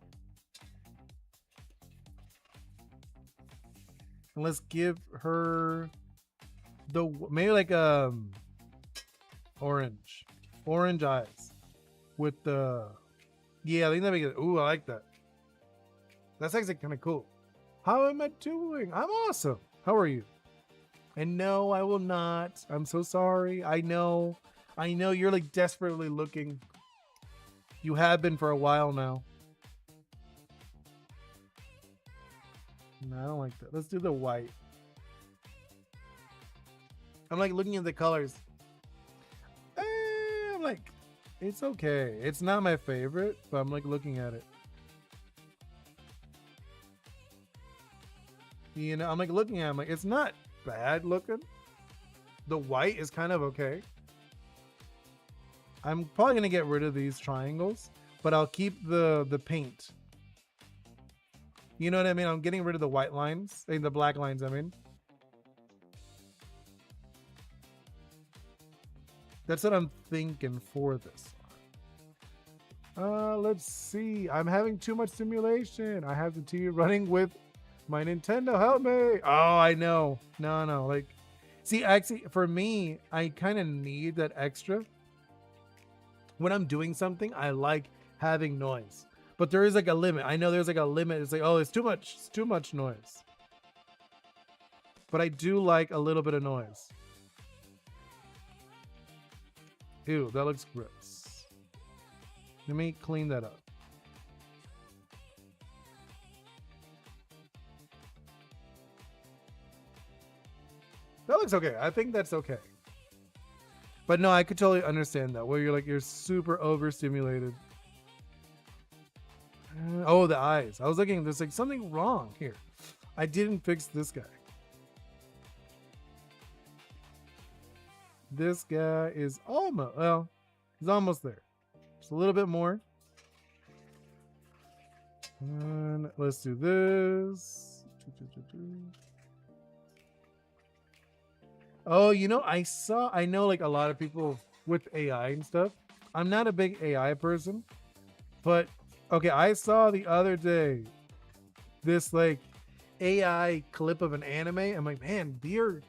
Speaker 1: And let's give her the maybe like orange eyes with the, yeah, I think that'd be good. Ooh, I like that. That's actually kind of cool. How am I doing? I'm awesome. How are you? And no, I will not. I'm so sorry. I know you're like desperately looking. You have been for a while now. No, I don't like that. Let's do the white. I'm like looking at the colors. I'm like, it's okay. It's not my favorite, but I'm like looking at it. You know, I'm like looking at it. I'm like, it's not bad looking. The white is kind of okay. I'm probably gonna get rid of these triangles, but I'll keep the paint. You know what I mean? I'm getting rid of the white lines, the black lines, I mean. That's what I'm thinking for this. Let's see. I'm having too much simulation. I have the TV running with my Nintendo. Help me. Oh, I know. No. Like, see, actually, for me, I kind of need that extra. When I'm doing something, I like having noise. But there is like a limit. I know there's like a limit. It's like, oh, it's too much. It's too much noise. But I do like a little bit of noise. Ew, that looks gross. Let me clean that up. That looks okay. I think that's okay. But no, I could totally understand that. Where you're like, you're super overstimulated. Oh, the eyes. I was looking, there's like something wrong here. I didn't fix this guy. This guy is almost, well, he's almost there. Just a little bit more. And let's do this. Oh, you know, I know like a lot of people with AI and stuff. I'm not a big AI person, but okay, I saw the other day this like AI clip of an anime. I'm like, man, the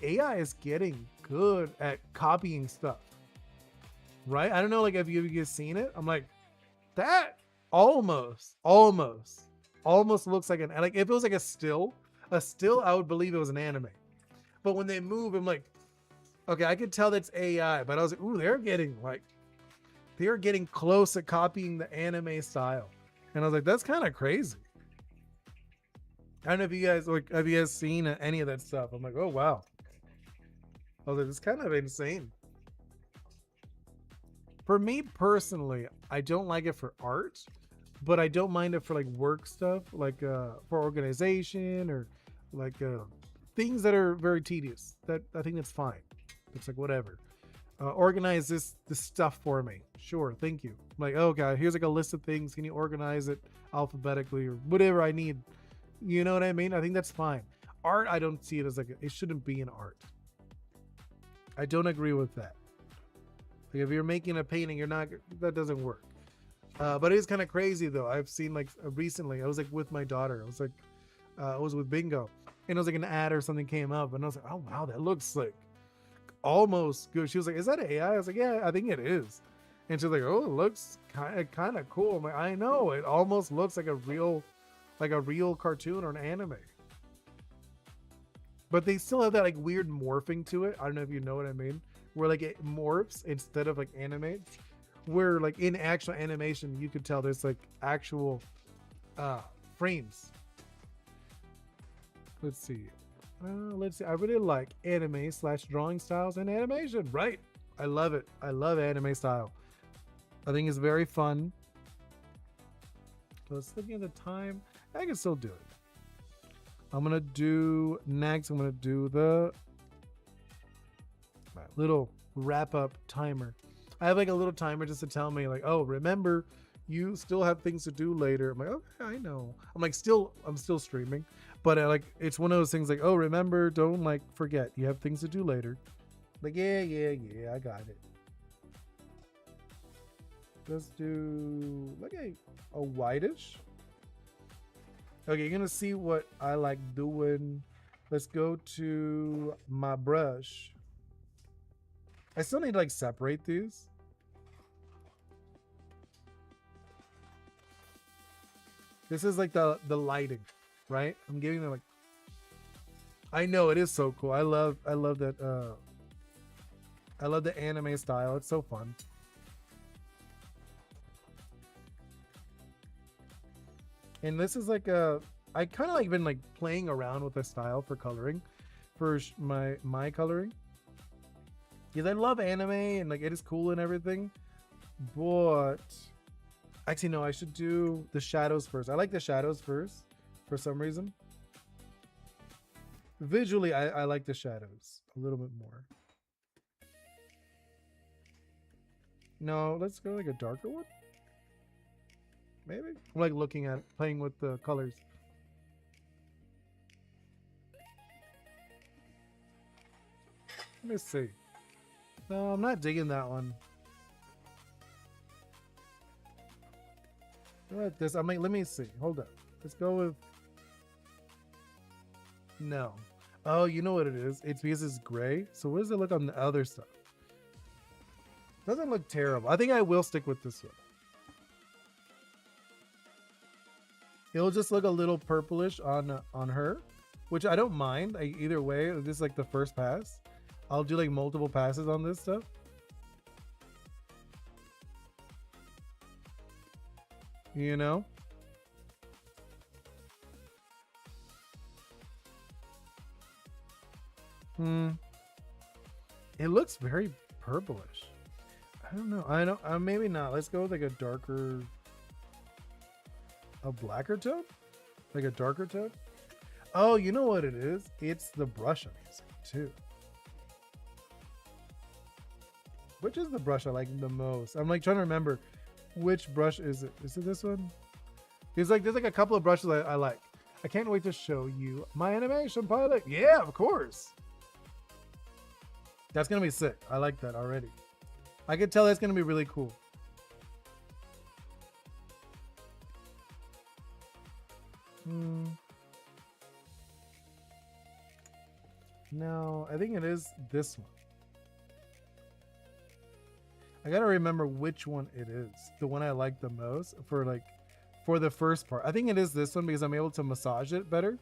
Speaker 1: AI is getting good at copying stuff, right? I don't know, like, have you guys seen it? I'm like, that almost looks like an, like, if it was like a still, I would believe it was an anime. But when they move, I'm like, okay, I could tell that's AI, but I was like, ooh, they're getting close at copying the anime style. And I was like, that's kind of crazy. I don't know if you guys, like, have you guys seen any of that stuff? I'm like, oh, wow. I was like, it's kind of insane. For me personally, I don't like it for art, but I don't mind it for like work stuff, like for organization or like things that are very tedious. That I think that's fine. It's like whatever. Organize this stuff for me. Sure, thank you. I'm like, oh god, here's like a list of things. Can you organize it alphabetically or whatever I need? You know what I mean? I think that's fine. Art, I don't see it as like it shouldn't be an art. I don't agree with that. Like if you're making a painting, that doesn't work. But it is kind of crazy though. I've seen like recently, I was like with my daughter. I was with Bingo, and it was like an ad or something came up, and I was like, oh wow, that looks like almost good. She was like, "Is that AI?" I was like, "Yeah, I think it is." And she's like, "Oh, it looks kind of cool." I'm like, "I know. It almost looks like a real cartoon or an anime." But they still have that like weird morphing to it. I don't know if you know what I mean. Where like it morphs instead of like animates. Where like in actual animation, you could tell there's like actual frames. Let's see. Let's see. I really like anime / drawing styles and animation. Right. I love it. I love anime style. I think it's very fun. Let's look at the time. I can still do it. I'm gonna do next. I'm gonna do the little wrap up timer. I have like a little timer just to tell me like, oh, remember, you still have things to do later. I'm like, okay, I know. I'm still streaming, but like it's one of those things like, oh, remember, don't like forget, you have things to do later. Like, yeah, I got it. Let's do like a whitish. Okay, you're gonna see what I like doing. Let's go to my brush. I still need to like separate these. This is like the lighting, right? I'm giving them like, I know it is so cool. I love that I love the anime style. It's so fun. And this is like I kind of like been like playing around with the style for coloring, for my coloring, because I love anime and like it is cool and everything. But actually, no, I should do the shadows first. I like the shadows first for some reason. Visually, I like the shadows a little bit more. No, let's go like a darker one. Maybe. I'm like looking at playing with the colors. Let me see. No, I'm not digging that one. What this? I'm like, let me see. Hold up. Let's go with. No. Oh, you know what it is? It's because it's gray. So what does it look on the other stuff? Doesn't look terrible. I think I will stick with this one. It'll just look a little purplish on her, which I don't mind. Either way, this is like the first pass. I'll do like multiple passes on this stuff. You know? It looks very purplish. I don't know. I don't. Maybe not. Let's go with like a darker, a blacker tone, like a darker tone. Oh, you know what it is? It's the brush I'm using too. Which is the brush I like the most? I'm like trying to remember which brush is it. Is it this one? It's like there's like a couple of brushes I like. I can't wait to show you my animation pilot. Yeah, of course. That's gonna be sick. I like that already. I can tell that's gonna be really cool. No, I think it is this one. I gotta remember which one it is. The one I like the most for the first part. I think it is this one because I'm able to massage it better.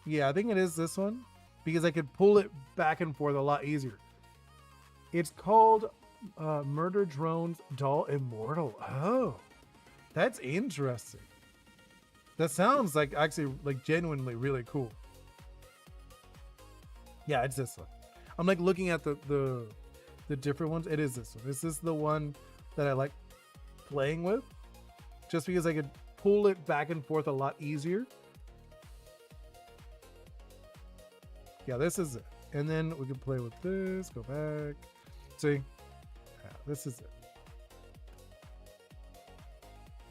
Speaker 1: Yeah, I think it is this one because I could pull it back and forth a lot easier. It's called Murder Drone's Doll Immortal. Oh, that's interesting. That sounds like actually like genuinely really cool. Yeah, it's this one. I'm like looking at the different ones. It is this one. This is the one that I like playing with, just because I could pull it back and forth a lot easier. Yeah, this is it. And then we can play with this. Go back. See, yeah, this is it.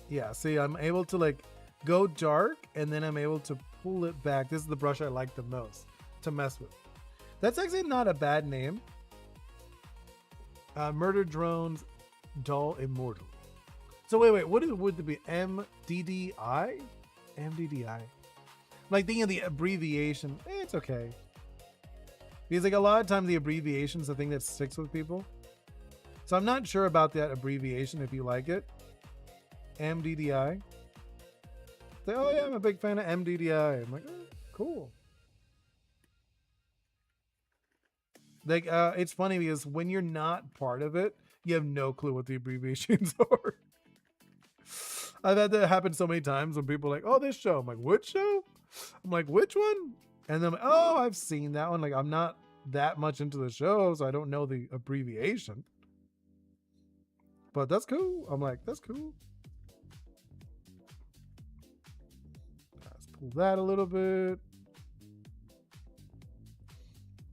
Speaker 1: Yeah, see, I'm able to like go dark, and then I'm able to pull it back. This is the brush I like the most to mess with. That's actually not a bad name. Murder Drones Doll Immortal. So wait, what would it be? MDDI? MDDI. Like thinking of the abbreviation. It's okay. Because like a lot of times the abbreviation is the thing that sticks with people. So I'm not sure about that abbreviation if you like it. MDDI. Say, oh yeah, I'm a big fan of MDDI. I'm like, oh, cool. Like it's funny because when you're not part of it, you have no clue what the abbreviations are. I've had that happen so many times when people are like, oh, this show. I'm like, which show? I'm like, which one? And then I'm like, oh, I've seen that one. Like, I'm not that much into the show, so I don't know the abbreviation. But that's cool. I'm like, that's cool. Let's pull that a little bit.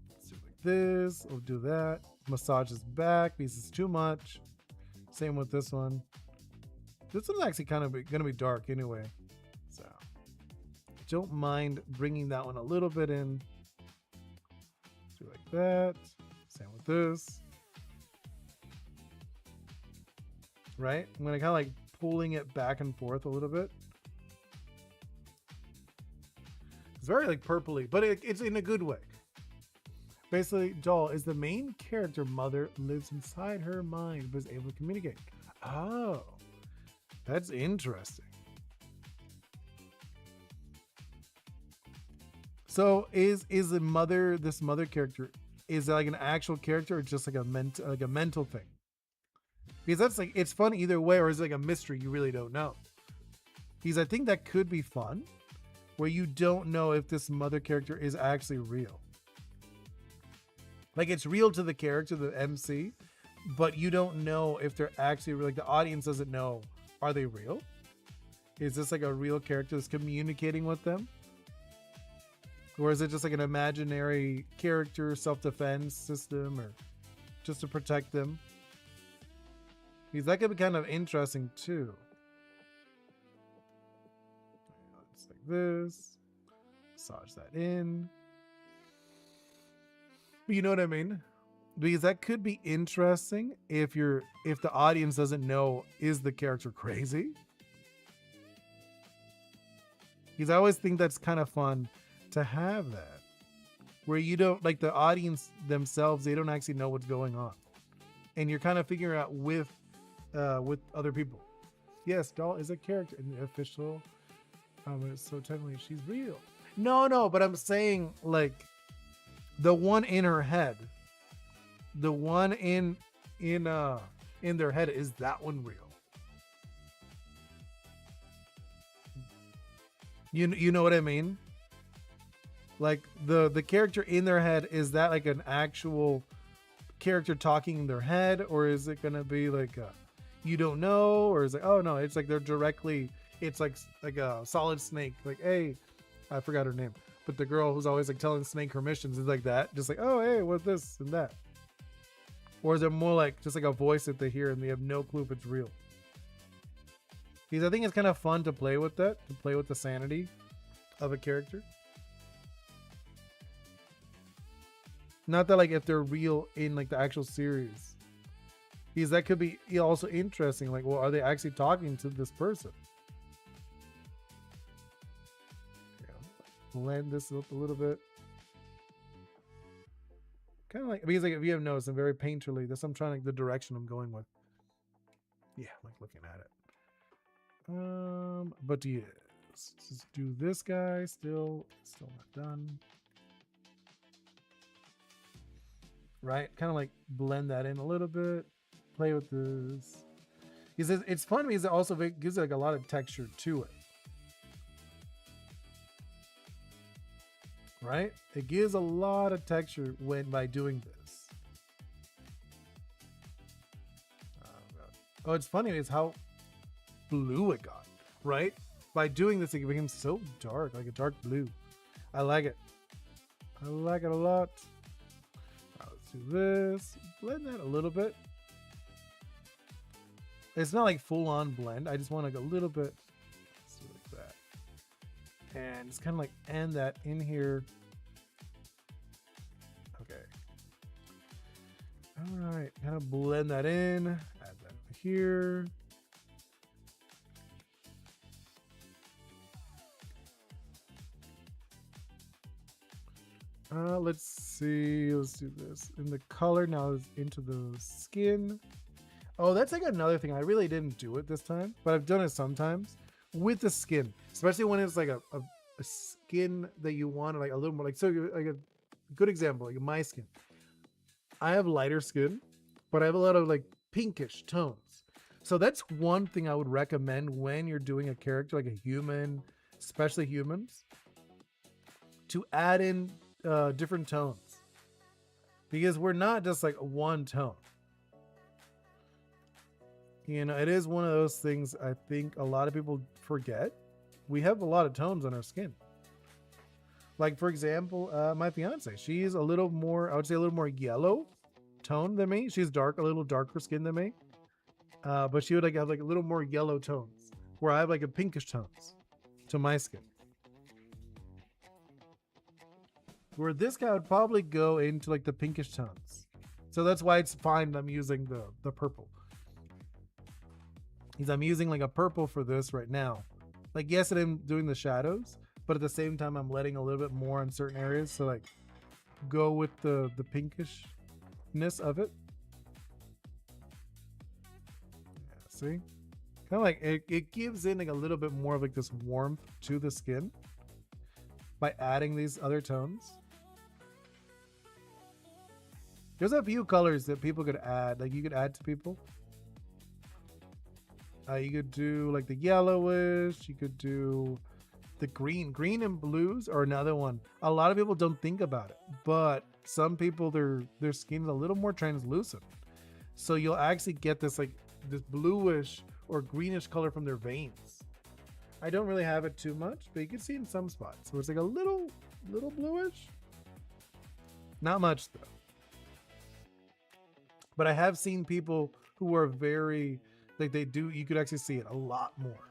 Speaker 1: Let's do like this or do that. Massage his back because it's too much. Same with this one. This one's actually kind of going to be dark anyway. So don't mind bringing that one a little bit in. Do like that. Same with this. Right? I'm going to kind of like pulling it back and forth a little bit. It's very like purpley, but it's in a good way. Basically, Doll is the main character. Mother lives inside her mind but is able to communicate. Oh, that's interesting. So is the mother, this mother character, is it like an actual character or just like a mental thing? Because that's like, it's fun either way, or is it like a mystery you really don't know? Because I think that could be fun, where you don't know if this mother character is actually real. Like it's real to the character, the MC, but you don't know if they're actually, like the audience doesn't know, are they real? Is this like a real character that's communicating with them? Or is it just like an imaginary character, self-defense system, or just to protect them? Because that could be kind of interesting too. Just like this. Massage that in. But you know what I mean? Because that could be interesting if the audience doesn't know, is the character crazy? Because I always think that's kind of fun to have that, where you don't, like the audience themselves, they don't actually know what's going on, and you're kind of figuring out with other people. Yes, Doll is a character in the official. So technically she's real. No, but I'm saying like the one in her head, the one in their head, is that one real? You know what I mean? Like the character in their head, is that like an actual character talking in their head, or is it gonna be like you don't know, or is it, oh no, it's like they're directly, it's like a Solid Snake, like, hey, I forgot her name, but the girl who's always like telling Snake her missions is like that, just like, oh hey, what's this and that? Or is it more like just like a voice that they hear and they have no clue if it's real? Because I think it's kind of fun to play with that, to play with the sanity of a character. Not that like if they're real in like the actual series, because that could be also interesting. Like, well, are they actually talking to this person? Blend this up a little bit. Kind of like, because like if you have noticed, I'm very painterly. That's, I'm trying to, like, the direction I'm going with. Yeah, like looking at it. But yes, just do this guy. Still not done. Right, kind of like blend that in a little bit. Play with this. Because it's fun because it also gives like a lot of texture to it. Right, it gives a lot of texture by doing this. Oh, it's funny is how blue it got, right? By doing this, it became so dark, like a dark blue. I like it. I like it a lot. Let's do this. Blend that a little bit. It's not like full on blend. I just want like a little bit. Let's do like that. And it's kind of like end that in here. Okay. All right. Kind of blend that in. Add that over here. Let's see. Let's do this. In the color now is into the skin. Oh, that's like another thing. I really didn't do it this time, but I've done it sometimes with the skin, especially when it's like a skin that you want, like a little more, like, so you're like a good example, like my skin. I have lighter skin, but I have a lot of like pinkish tones. So that's one thing I would recommend when you're doing a character like a human, especially humans, to add in different tones, because we're not just like one tone. You know, it is one of those things I think a lot of people forget. We have a lot of tones on our skin. Like, for example, my fiance, she's a little more, I would say a little more yellow tone than me. She's dark, a little darker skin than me. But she would like have like a little more yellow tones, where I have like a pinkish tones to my skin. Where this guy would probably go into like the pinkish tones. So that's why it's fine I'm using the purple. Because I'm using like a purple for this right now. Like, yes, I'm doing the shadows, but at the same time I'm letting a little bit more in certain areas. So like go with the pinkishness of it. Yeah, see? Kind of like it gives in like a little bit more of like this warmth to the skin by adding these other tones. There's a few colors that people could add, like you could add to people. You could do like the yellowish, you could do the green and blues, or another one. A lot of people don't think about it, but some people, their skin is a little more translucent. So you'll actually get this like this bluish or greenish color from their veins. I don't really have it too much, but you can see in some spots where it's like a little bluish. Not much though. But I have seen people who are very, like they do, you could actually see it a lot more.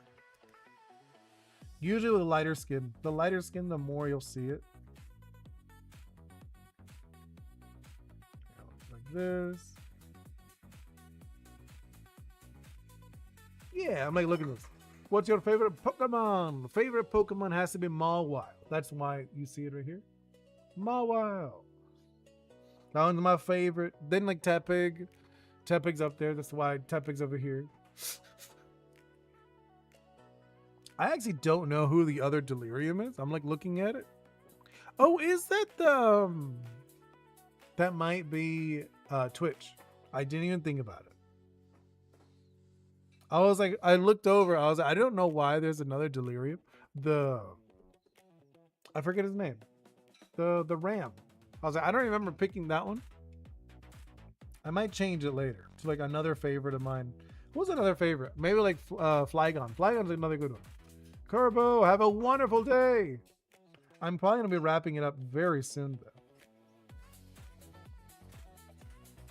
Speaker 1: Usually with lighter skin, the more you'll see it. Like this. Yeah, I'm like, look at this. What's your favorite Pokemon? Favorite Pokemon has to be Mawile. That's why you see it right here. Mawile. That one's my favorite. Then like Tepig. Tepig's up there. That's why Tepig's over here. I actually don't know who the other Delirium is. I'm like looking at it. Oh, is that the... that might be Twitch. I didn't even think about it. I was like, I looked over. I was like, I don't know why there's another Delirium. I forget his name. The Ram. I was like, I don't remember picking that one. I might change it later to like another favorite of mine. What was another favorite? Maybe like Flygon. Flygon's another good one. Kerbo, have a wonderful day. I'm probably going to be wrapping it up very soon though.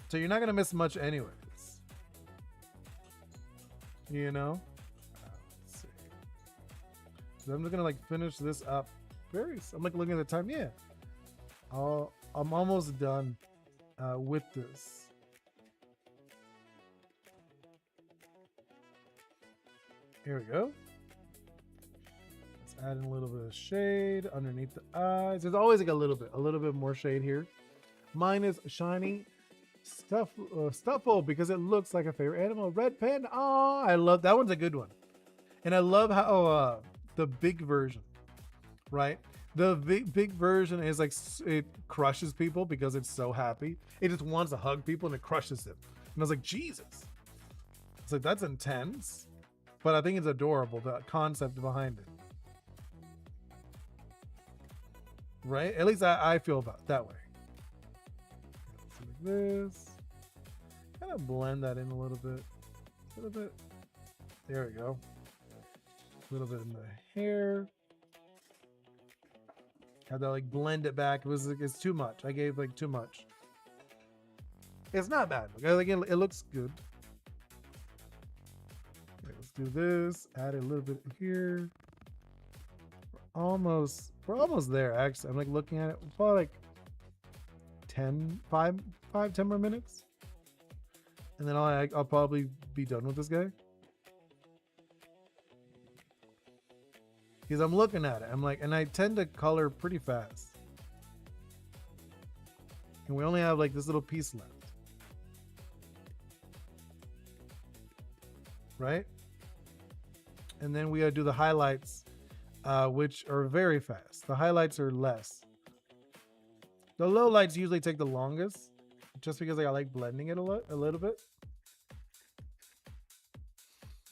Speaker 1: So you're not going to miss much anyways. You know? Let's see. So I'm just going to like finish this up. I'm like looking at the time. Yeah. I'm almost done with this. Here we go. Let's add in a little bit of shade underneath the eyes. There's always like a little bit more shade here. Mine is shiny Stuffle because it looks like a favorite animal. Red Panda. Oh, I love that one's a good one. And I love how the big version, right? The big version is like, it crushes people because it's so happy. It just wants to hug people and it crushes them. And I was like, Jesus. It's like, that's intense. But I think it's adorable, the concept behind it. Right? At least I feel about it that way. So like this. Kind of blend that in a little bit. A little bit. There we go. A little bit in the hair. Had to like blend it back. It's too much. I gave like too much. It's not bad. Like, it looks good. Okay, let's do this. Add a little bit here. We're almost there. Actually, I'm like looking at it. Probably like 10 more minutes, and then I'll probably be done with this guy. Because I'm looking at it, I'm like, and I tend to color pretty fast. And we only have like this little piece left. Right? And then we gotta do the highlights, which are very fast. The highlights are less. The low lights usually take the longest, just because I like blending it a little bit.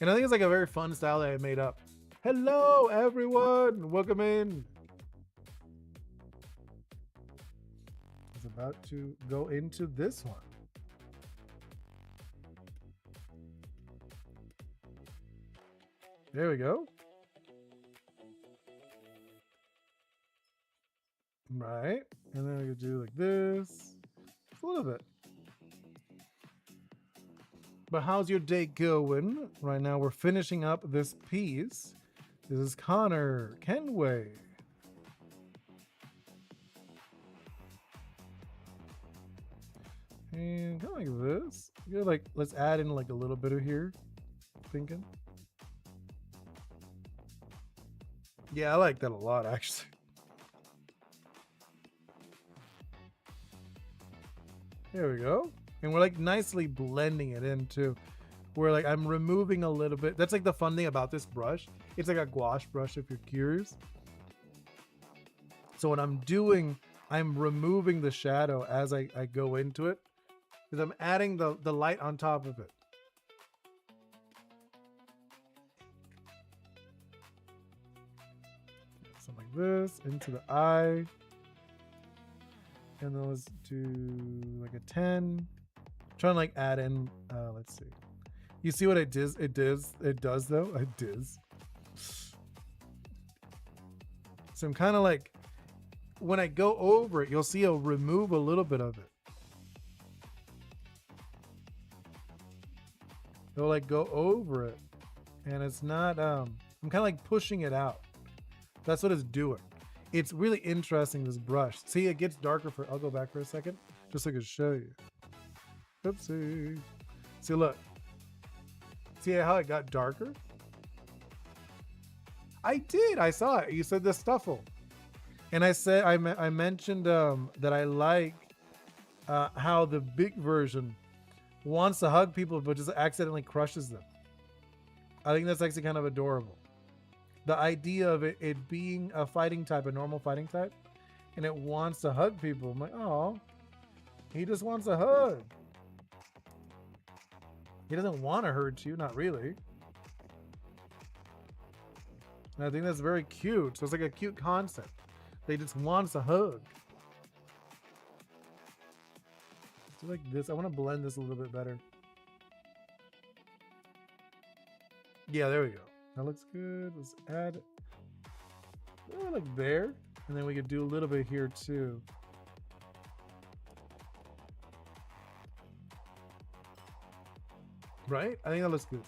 Speaker 1: And I think it's like a very fun style that I made up. Hello, everyone. Welcome in. It's about to go into this one. There we go. Right. And then we could do like this. A little bit. But how's your day going? Right now we're finishing up this piece. This is Connor Kenway. And kind of like this. You're like, let's add in like a little bit of here. Thinking. Yeah, I like that a lot actually. There we go. And we're like nicely blending it in too. Where like I'm removing a little bit. That's like the fun thing about this brush. It's like a gouache brush if you're curious. So what I'm doing, I'm removing the shadow as I go into it. Because I'm adding the light on top of it. Something like this, into the eye. And then let's do like a 10. Trying to like add in, let's see. You see what it does? It does though. It does. So I'm kind of like, when I go over it, you'll see I'll remove a little bit of it. It'll like go over it. And it's not, I'm kind of like pushing it out. That's what it's doing. It's really interesting, this brush. See, it gets darker for, I'll go back for a second, just so I can show you. Oopsie. See, look. See how it got darker? I did, I saw it. You said the stuffle. And I said, I mentioned that I like how the big version wants to hug people, but just accidentally crushes them. I think that's actually kind of adorable. The idea of it being a fighting type, a normal fighting type, and it wants to hug people. I'm like, oh, he just wants a hug. He doesn't want to hurt you, not really. And I think that's very cute. So it's like a cute concept. They just wants a hug. So like this, I want to blend this a little bit better. Yeah, there we go. That looks good. Let's add like there. And then we could do a little bit here too. Right? I think that looks good.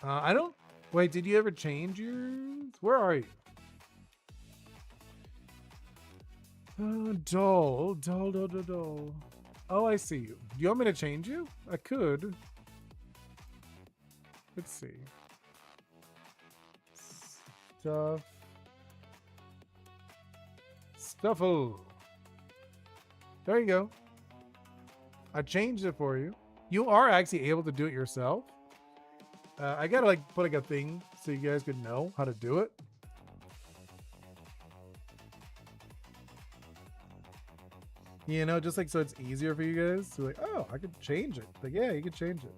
Speaker 1: I don't... Wait, did you ever change yours? Where are you? Dull. Oh, I see you. Do you want me to change you? I could. Let's see. Stuffle. There you go. I changed it for you. You are actually able to do it yourself. I gotta like put like a thing so you guys could know how to do it. You know, just like so it's easier for you guys to like, oh, I could change it. Like, yeah, you could change it.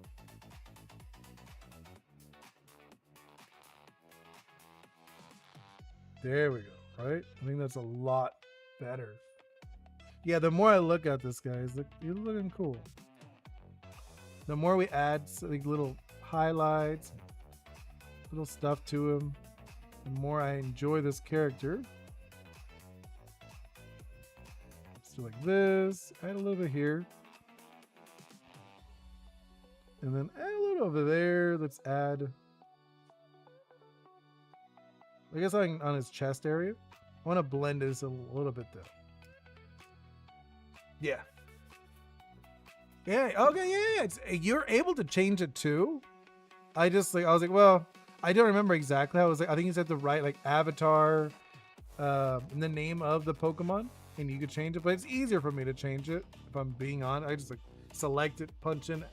Speaker 1: There we go, right? I think that's a lot better. Yeah, the more I look at this, guys, look, you're looking cool. The more we add like little highlights, little stuff to him, the more I enjoy this character. Let's do like this, add a little bit here. And then add a little over there. Let's add, I guess on his chest area. I want to blend this a little bit though. Yeah. Yeah. Okay. Yeah. It's, you're able to change it too. I was like, well, I don't remember exactly how it was. Like, I think it's at the right like avatar, in the name of the Pokemon, and you could change it, but it's easier for me to change it if I'm being on. I just like select it, punch in.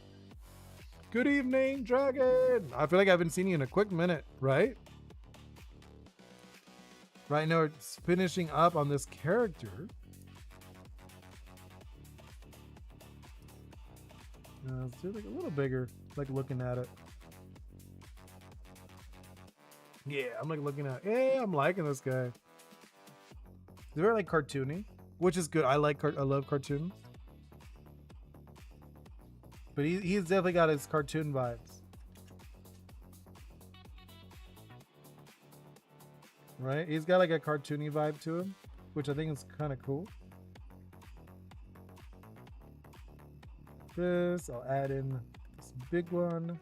Speaker 1: Good evening, Dragon. I feel like I haven't seen you in a quick minute, right? Right now it's finishing up on this character. Let's do like a little bigger, like looking at it. Yeah, I'm like looking at. Yeah, I'm liking this guy. They're very like cartoony, which is good. I love cartoons. But he's definitely got his cartoon vibes. Right? He's got like a cartoony vibe to him, which I think is kind of cool. This, I'll add in this big one.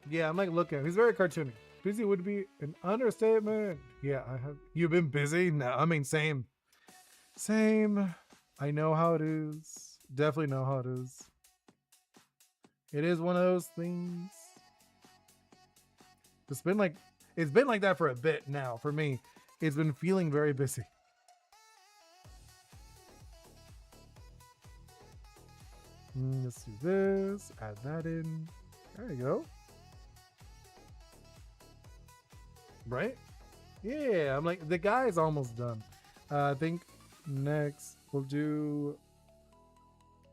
Speaker 1: Yeah, I'm like looking. He's very cartoony. Busy would be an understatement. Yeah, I have. You've been busy? No, I mean, same. Same. I know how it is. Definitely know how it is. It is one of those things. It's been like that for a bit now. For me, it's been feeling very busy. Let's do this. Add that in. There you go. Right? Yeah, I'm like, the guy is almost done. I think next let's do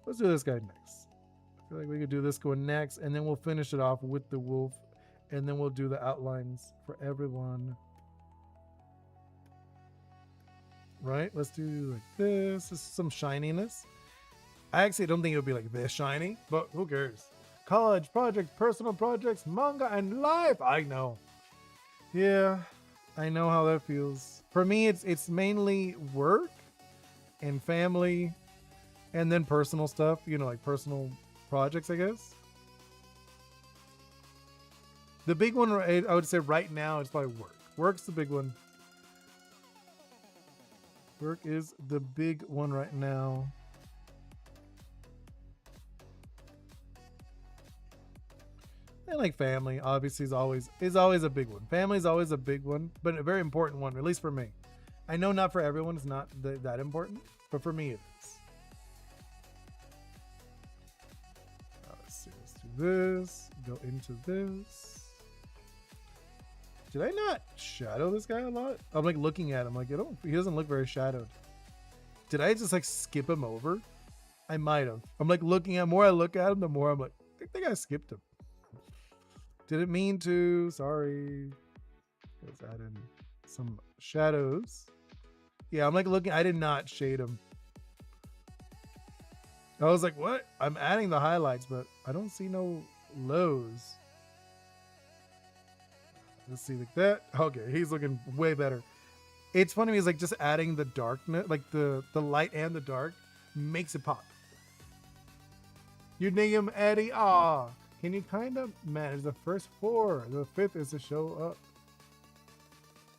Speaker 1: this guy next. I feel like we could do this one next, and then we'll finish it off with the wolf, and then we'll do the outlines for everyone. Right? Let's do like this. This is some shininess. I actually don't think it'll be like this shiny, but who cares? College projects, personal projects, manga, and life. I know. Yeah, I know how that feels. For me, it's mainly work and family, and then personal stuff. You know, like personal projects, I guess. The big one, I would say right now, is probably work. Work's the big one. Work is the big one right now. And like family, obviously, is always a big one. Family is always a big one, but a very important one, at least for me. I know not for everyone, it's not that important, but for me it is. Let's see, let's do this, go into this. Did I not shadow this guy a lot? I'm like looking at him like, he doesn't look very shadowed. Did I just like skip him over? I might have. I'm like looking at, more I look at him, the more I'm like, I think I skipped him. Didn't mean to, sorry. Let's add in some shadows. Yeah, I'm like looking, I did not shade him. I was like, what? I'm adding the highlights, but I don't see no lows. Let's see, like that. Okay, he's looking way better. It's funny, he's like just adding the darkness, like the light and the dark makes it pop. You name him Eddie. Ah. Can you kind of manage the first 4? The 5th is to show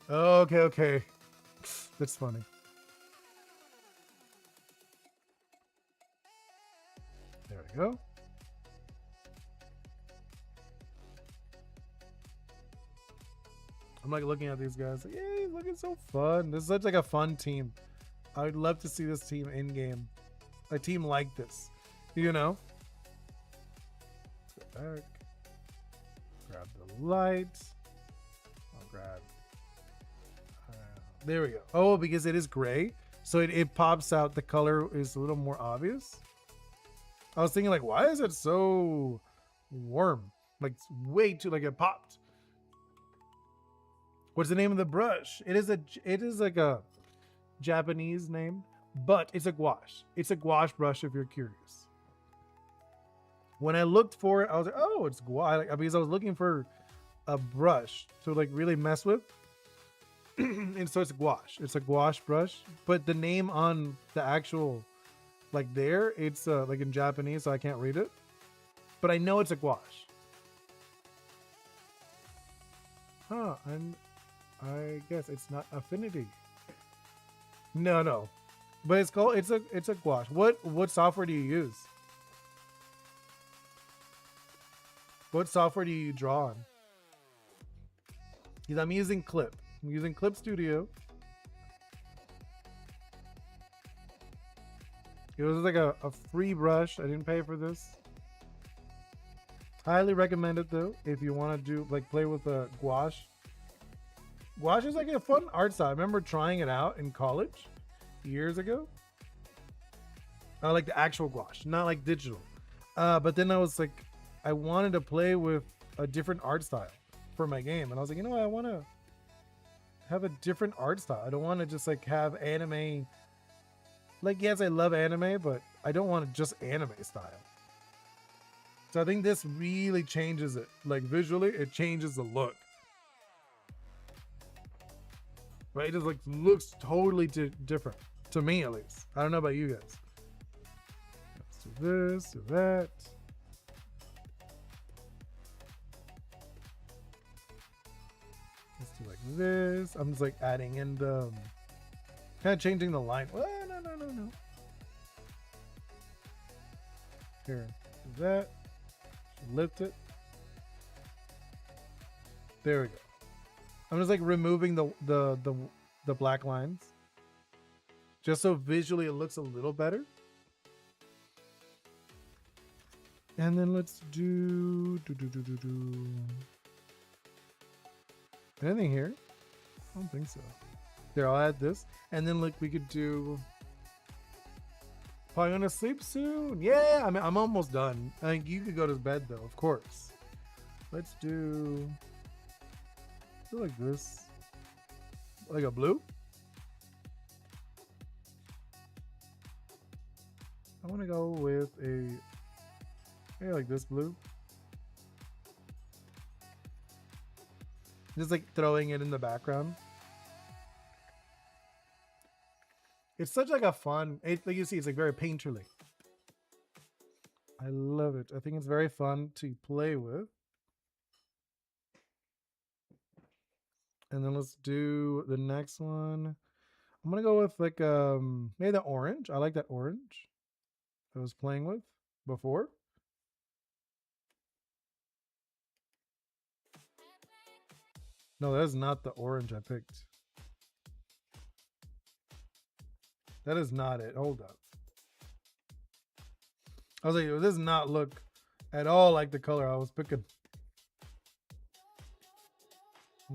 Speaker 1: up. Okay. That's funny. There we go. I'm like looking at these guys. Like, yeah, he's looking so fun. This is such like a fun team. I would love to see this team in game. A team like this. You know? Back. Grab the light. I'll grab. There we go. Oh, because it is gray, so it pops out. The color is a little more obvious. I was thinking like, why is it so warm? Like way too, like it popped. What's the name of the brush? It is like a Japanese name, but it's a gouache. It's a gouache brush if you're curious. When I looked for it, I was like, oh, it's gouache. Because I was looking for a brush to like really mess with. And so it's gouache. It's a gouache brush. But the name on the actual, like there, it's like in Japanese, so I can't read it. But I know it's a gouache. Huh, and I guess it's not affinity. No. But it's called, it's a gouache. What software do you use? What software do you draw on? Because I'm using Clip. I'm using Clip Studio. It was like a free brush. I didn't pay for this. Highly recommend it though if you want to do like play with a gouache. Gouache is like a fun art style. I remember trying it out in college years ago. I like the actual gouache, not like digital. But then I was like, I wanted to play with a different art style for my game, and I was like, you know what? I want to have a different art style. I don't want to just like have anime. Like, yes, I love anime, but I don't want just anime style. So I think this really changes it. Like visually, it changes the look. Right? It just like looks totally different to me, at least. I don't know about you guys. Let's do this, do that. Let's do like this. I'm just like adding in the kind of changing the line. Well, no. Here, do that. Lift it. There we go. I'm just like removing the black lines, just so visually it looks a little better. And then let's do anything here. I don't think so. There, I'll add this, and then like we could do. Probably gonna sleep soon. Yeah, I mean, I'm almost done. I think you could go to bed though, of course. Let's do like this, like a blue. I want to go with a maybe like this blue. Just like throwing it in the background. It's such like a fun, like you see, it's like very painterly. I love it. I think it's very fun to play with. And then let's do the next one. I'm gonna go with like maybe the orange. I like that orange I was playing with before. No, that is not the orange I picked. That is not it. Hold up. I was like, this does not look at all like the color I was picking.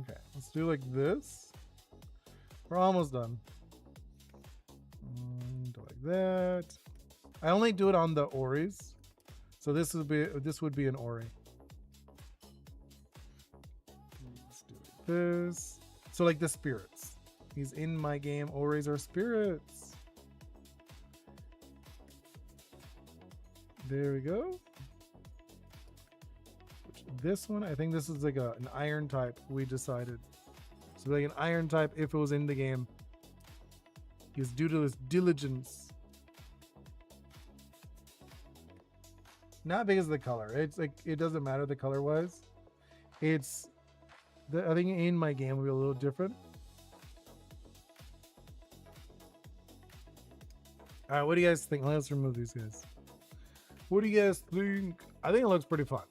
Speaker 1: Okay, let's do like this. We're almost done. Do like that. I only do it on the Oris, so this would be an Ori. Let's do like this. So like the spirits. He's in my game. Oris are spirits. There we go. This one, I think this is like an iron type, we decided. So like an iron type if it was in the game. Is due to his diligence. Not because of the color. It's like, it doesn't matter the color wise. It's, I think in my game will be a little different. All right, what do you guys think? Let's remove these guys. What do you guys think? I think it looks pretty fun.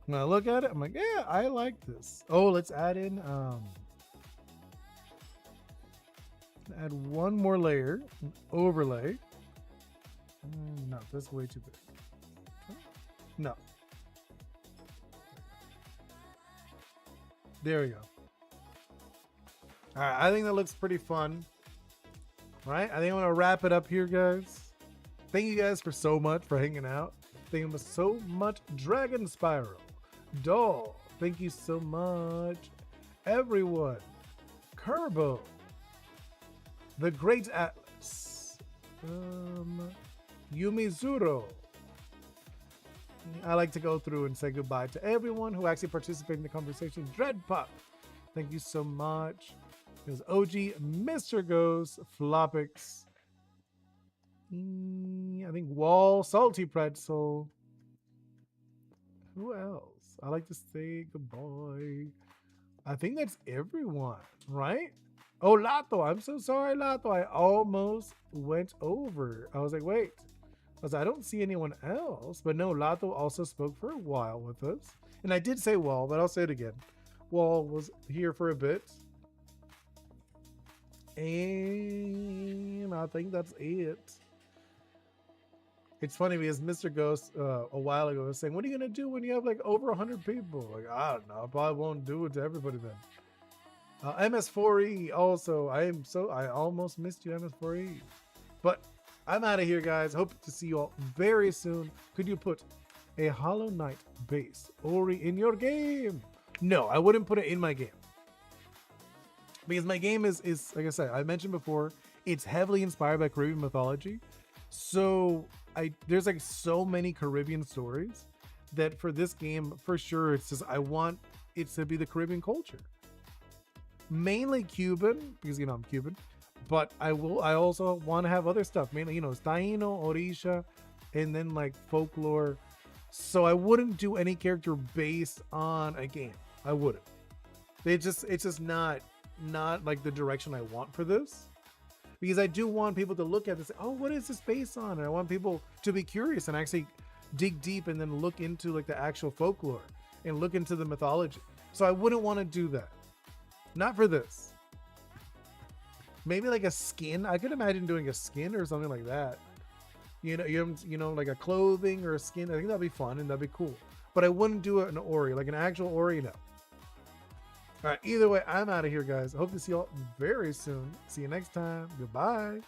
Speaker 1: When I look at it, I'm like, yeah, I like this. Oh, let's add in, add one more layer, an overlay. No, that's way too big. No. There we go. All right, I think that looks pretty fun. Right? I think I'm gonna wrap it up here, guys. Thank you guys for so much for hanging out. Thank you so much, Dragon Spiral. Doll, thank you so much. Everyone. Kerbo. The Great Atlas. Yumizuro. I like to go through and say goodbye to everyone who actually participated in the conversation. Dreadpop, thank you so much. There's OG, Mr. Ghost, Flopix. I think Wall, Salty Pretzel. Who else? I like to say goodbye. I think that's everyone, right? Oh, Lato. I'm so sorry, Lato. I almost went over. I was like, wait. I don't see anyone else. But no, Lato also spoke for a while with us. And I did say Wall, but I'll say it again. Wall was here for a bit. And I think that's it. It's funny because Mr. Ghost a while ago was saying, "What are you gonna do when you have like over 100 people?" Like, I don't know. I probably won't do it to everybody then. MS4E also. I almost missed you, MS4E. But I'm out of here, guys. Hope to see you all very soon. Could you put a Hollow Knight base Ori in your game? No, I wouldn't put it in my game. Because my game is like I said, I mentioned before, it's heavily inspired by Caribbean mythology. So there's like so many Caribbean stories that for this game, for sure, it's just I want it to be the Caribbean culture. Mainly Cuban, because I'm Cuban, but I also want to have other stuff, mainly, Taino, Orisha, and then like folklore. So I wouldn't do any character based on a game. I wouldn't. It's just not like the direction I want for this. Because I do want people to look at this, oh, what is this based on? And I want people to be curious and actually dig deep and then look into like the actual folklore and look into the mythology. So I wouldn't want to do that. Not for this. Maybe like a skin. I could imagine doing a skin or something like that. Like a clothing or a skin. I think that'd be fun and that'd be cool. But I wouldn't do an Ori, like an actual Ori, no. All right, either way, I'm out of here, guys. I hope to see you all very soon. See you next time. Goodbye.